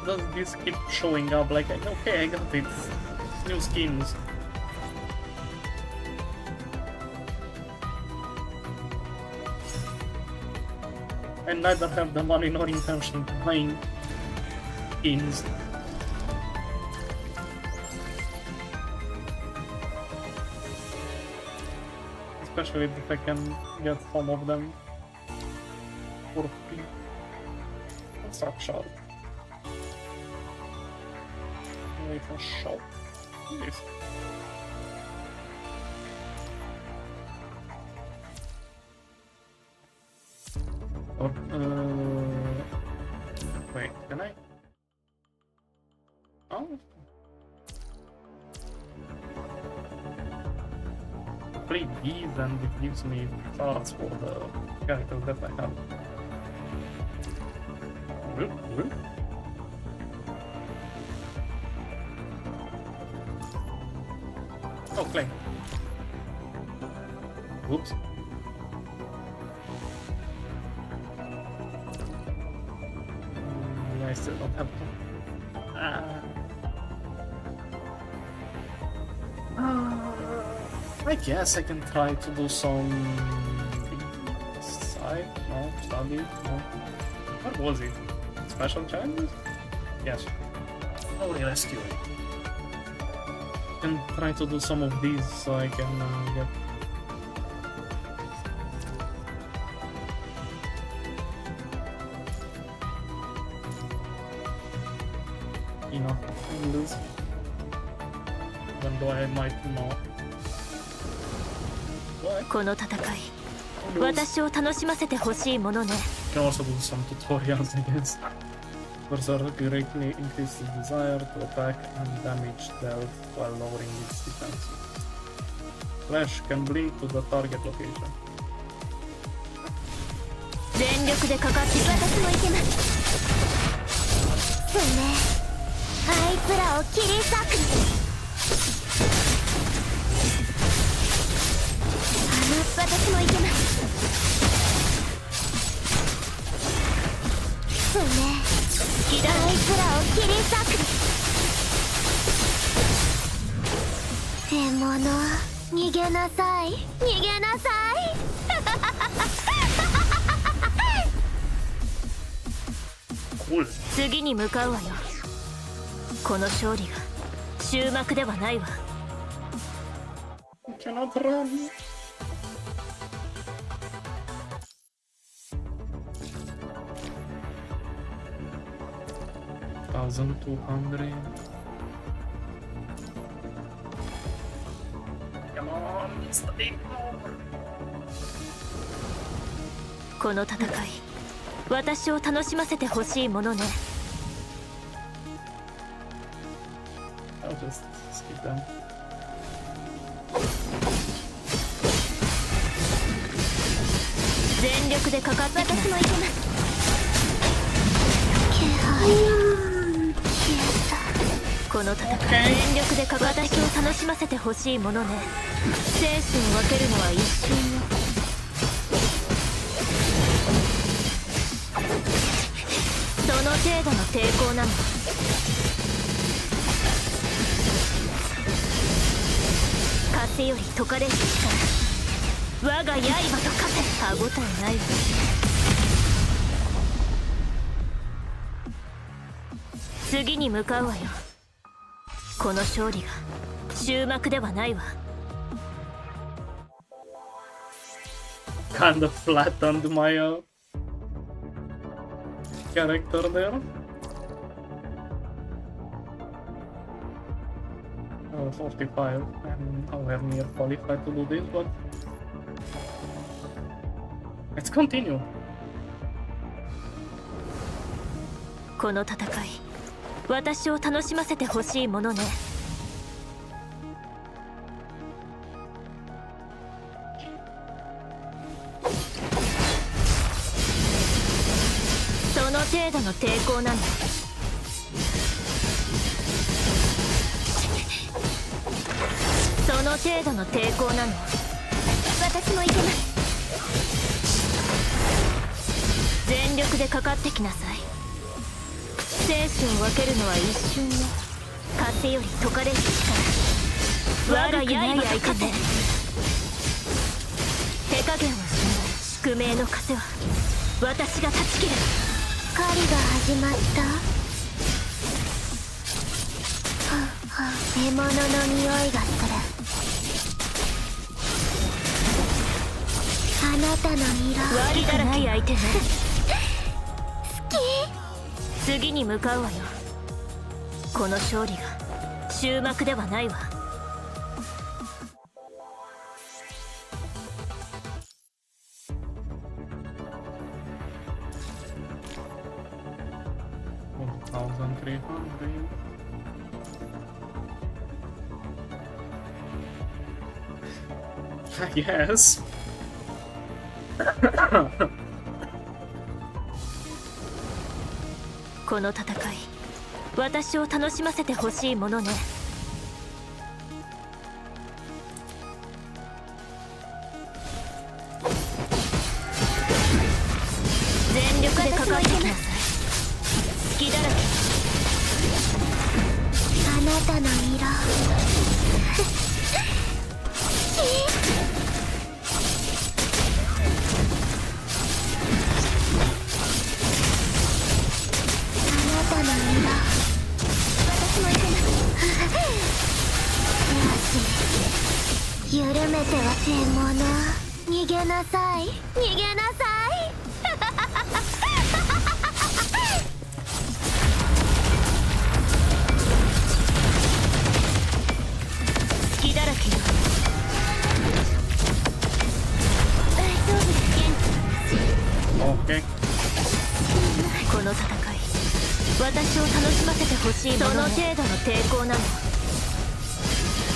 Does this keep showing up? Like, okay, I got it. New skins. I neither have the money nor intention to buying skins. Especially if I can get some of them for free. Construction. Wait for shop. Yes. Or, wait, can I? Oh. Play these and it gives me parts for the characters that I have. Oh, claim. Whoops. I still don't have to. I guess I can try to do some side. No, study. No. What was it? Special challenges? Yes. Only rescue. I can try to do some of these so I can get. enough in this. Even though I might not. What? この戦い、私を楽しませてほしいものね。 You can also do some tutorials against Berserk greatly increases desire to attack and damage dealt while lowering its defense. Flash can blink to the target location. 全力でかかってきます。私もいけます。そうね。あいつらを切り裂く。私もいけます。そうね。あいつらを切り裂く。獣、逃げなさい。逃げなさい。Cool. 次に向かうわよ。この勝利が終幕ではないわ。 You cannot run. $1,200. Come on, it's the big power. この戦い、私を楽しませてほしいものね。 I'll just skip them. 全力でかかってきます。私もいけます。気配消えた。この戦い、全力でかかって私を楽しませてほしいものね。生死を分けるのは一瞬よ。その程度の抵抗なの。風より解かれる力、我が刃と化せ。歯応えないわ。次に向かうわよ。この勝利が終幕ではないわ。 Kind of flattened my character there. Oh, 45. I'm nowhere near qualified to do this, but let's continue. この戦い、私を楽しませてほしいものね。その程度の抵抗なの。その程度の抵抗なの。私もいけます。全力でかかってきなさい。生死を分けるのは一瞬よ。風より解かれる力、我が刃と化せ。手加減はしない。宿命の風は私が断ち切る。狩りが始まった。獲物の匂いがする。あなたの色悪だらけ相手ね。好き。次に向かうわよ。この勝利が終幕ではないわ。$1,300. I guess. この戦い、私を楽しませてほしいものね。全力でかかってきなさい。隙だらけ。あなたの色緩めては獣、逃げなさい。逃げなさい。Okay. この戦い私を楽しませてほしいものね。その程度の抵抗なの。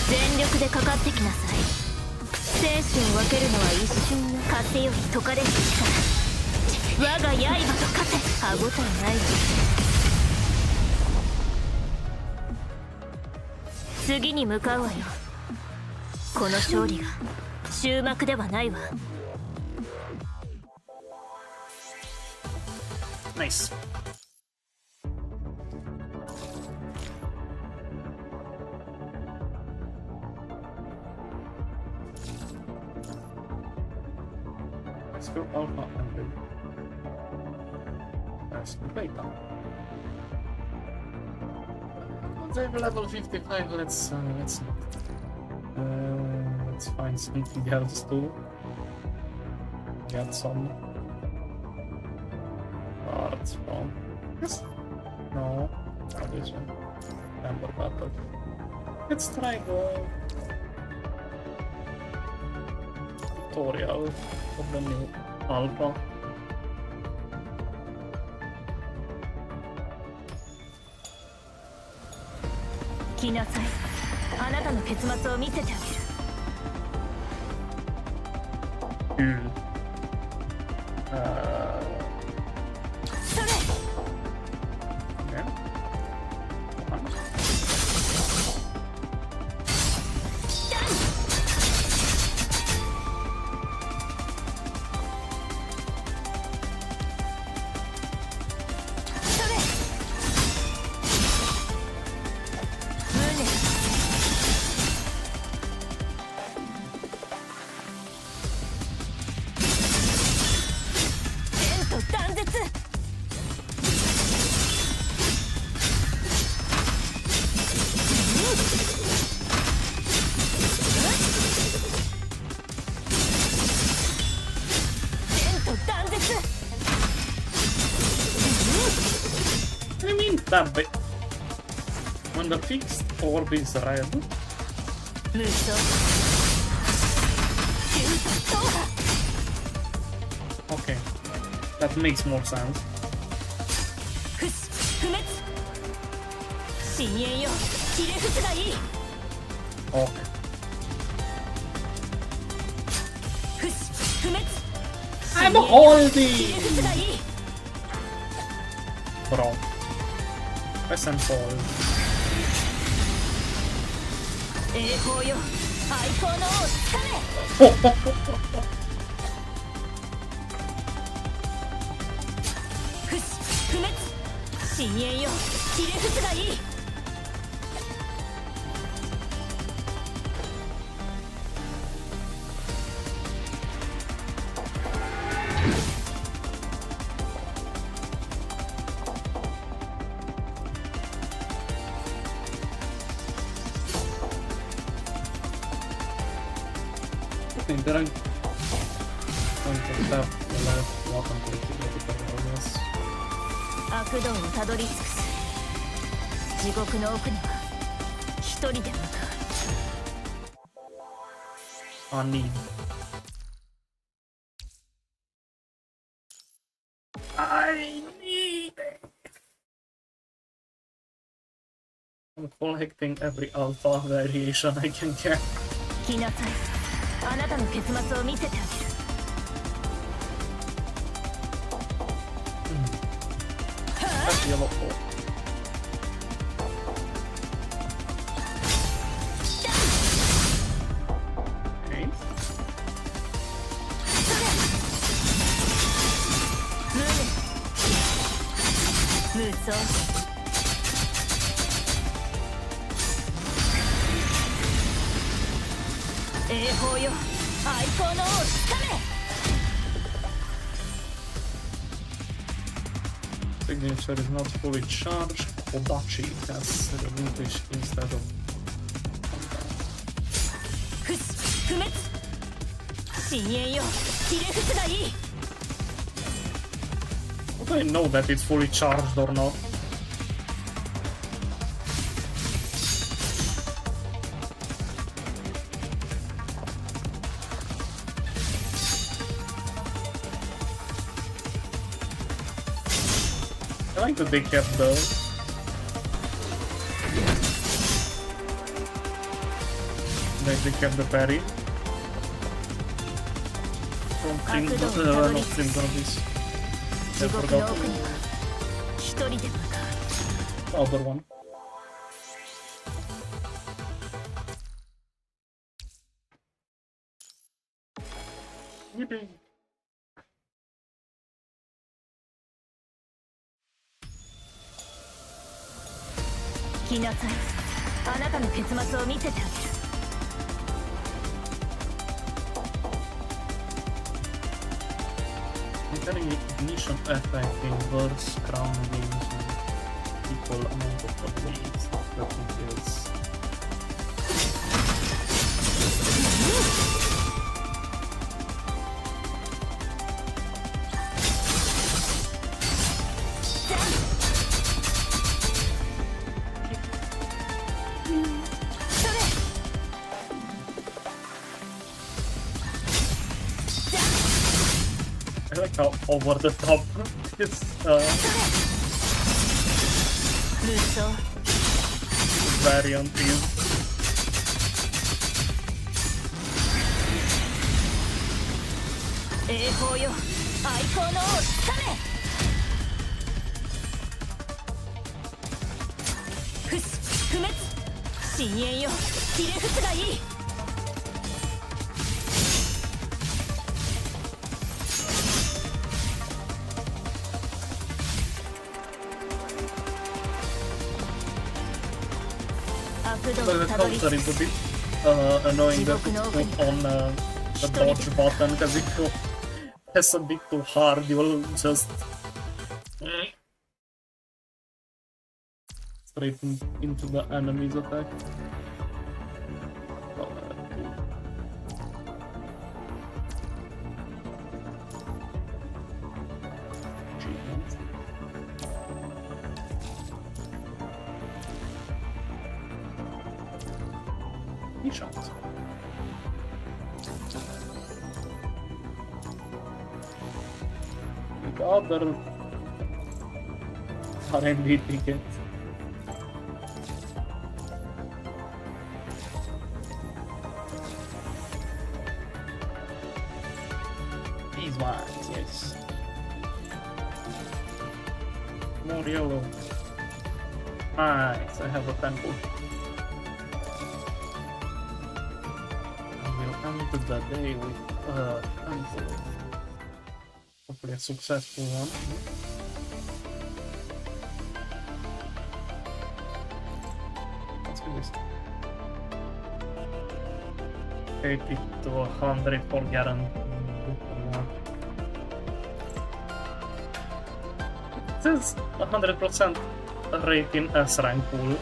全力でかかってきなさい。生死を分けるのは一瞬よ。風より解かれる力。我が刃と勝て。歯応えないわ。次に向かうわよ。この勝利が終幕ではないわ。Nice. Let's go Alpha and then let's go Beta. They're level 55. Let's find something else too. Get some parts from this. No, not this one. Amber battle. Let's try the tutorial of the new Alpha. 来なさい。あなたの結末を見せてあげる。それ。I mean that bit. When the fixed orb is red. Okay, that makes more sense. Okay. I'm holding! Bro. Press and hold. There are welcome to the awareness. 悪道にたどり着くす。地獄の奥には一人で向かう。I need. I'm collecting every alpha variation I can get. 来なさい。あなたの結末を見せてあげる。That's yellow orb. Okay. 無双。栄宝よ、愛好の王をつかめ。 Signature is not fully charged. Odachi has relinquished instead of. 不滅。深淵よ、ひれ伏すがいい。 Would I know that it's fully charged or not? I like that they kept the... They kept the parry. From not Crimson Abyss. I 地獄 forgot の奥には一人で向か the other one. Yippee. う。来なさい。あなたの結末を見せてあげる。 Entering ignition effect inverse crown gains equal amount of blades. That feels. I like how over the top this 無双。 variant is. 栄光よ、愛好の王をつかめ。不死不滅、深淵よ、ひれ伏すがいい。 But the counter is a bit annoying that it's put on the dodge button, because if you press a bit too hard, you'll just straight into the enemy's attack. Shots. The other R&D ticket. These ones, yes. More yellow. Nice, I have a temple. To the day with hopefully a successful one. Let's do this. 80 to 100 for guarantee. It says 100% rate in S rank pool.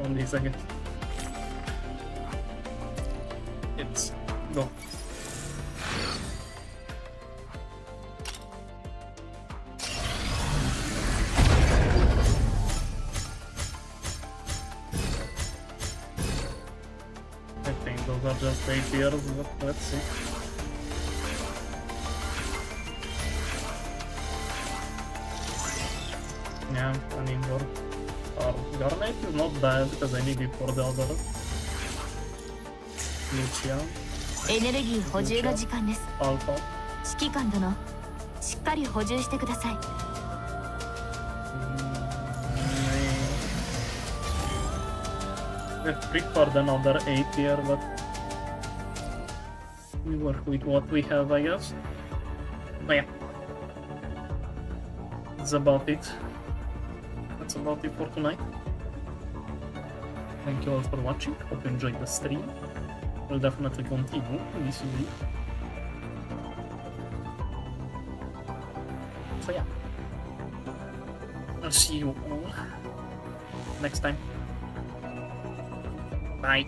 Only a second. It's go. I think those are just 8 years, but let's see. Yeah, an indoor. Garnet is not bad because I need it for the other. Lucia. エネルギー補充が時間です。 Alpha. 指揮官殿、しっかり補充してください。 I preferred another 8 here, but we work with what we have, I guess. But yeah, that's about it. That's about it for tonight. Thank you all for watching. Hope you enjoyed the stream. We'll definitely continue this week. So yeah, I'll see you all next time. Bye.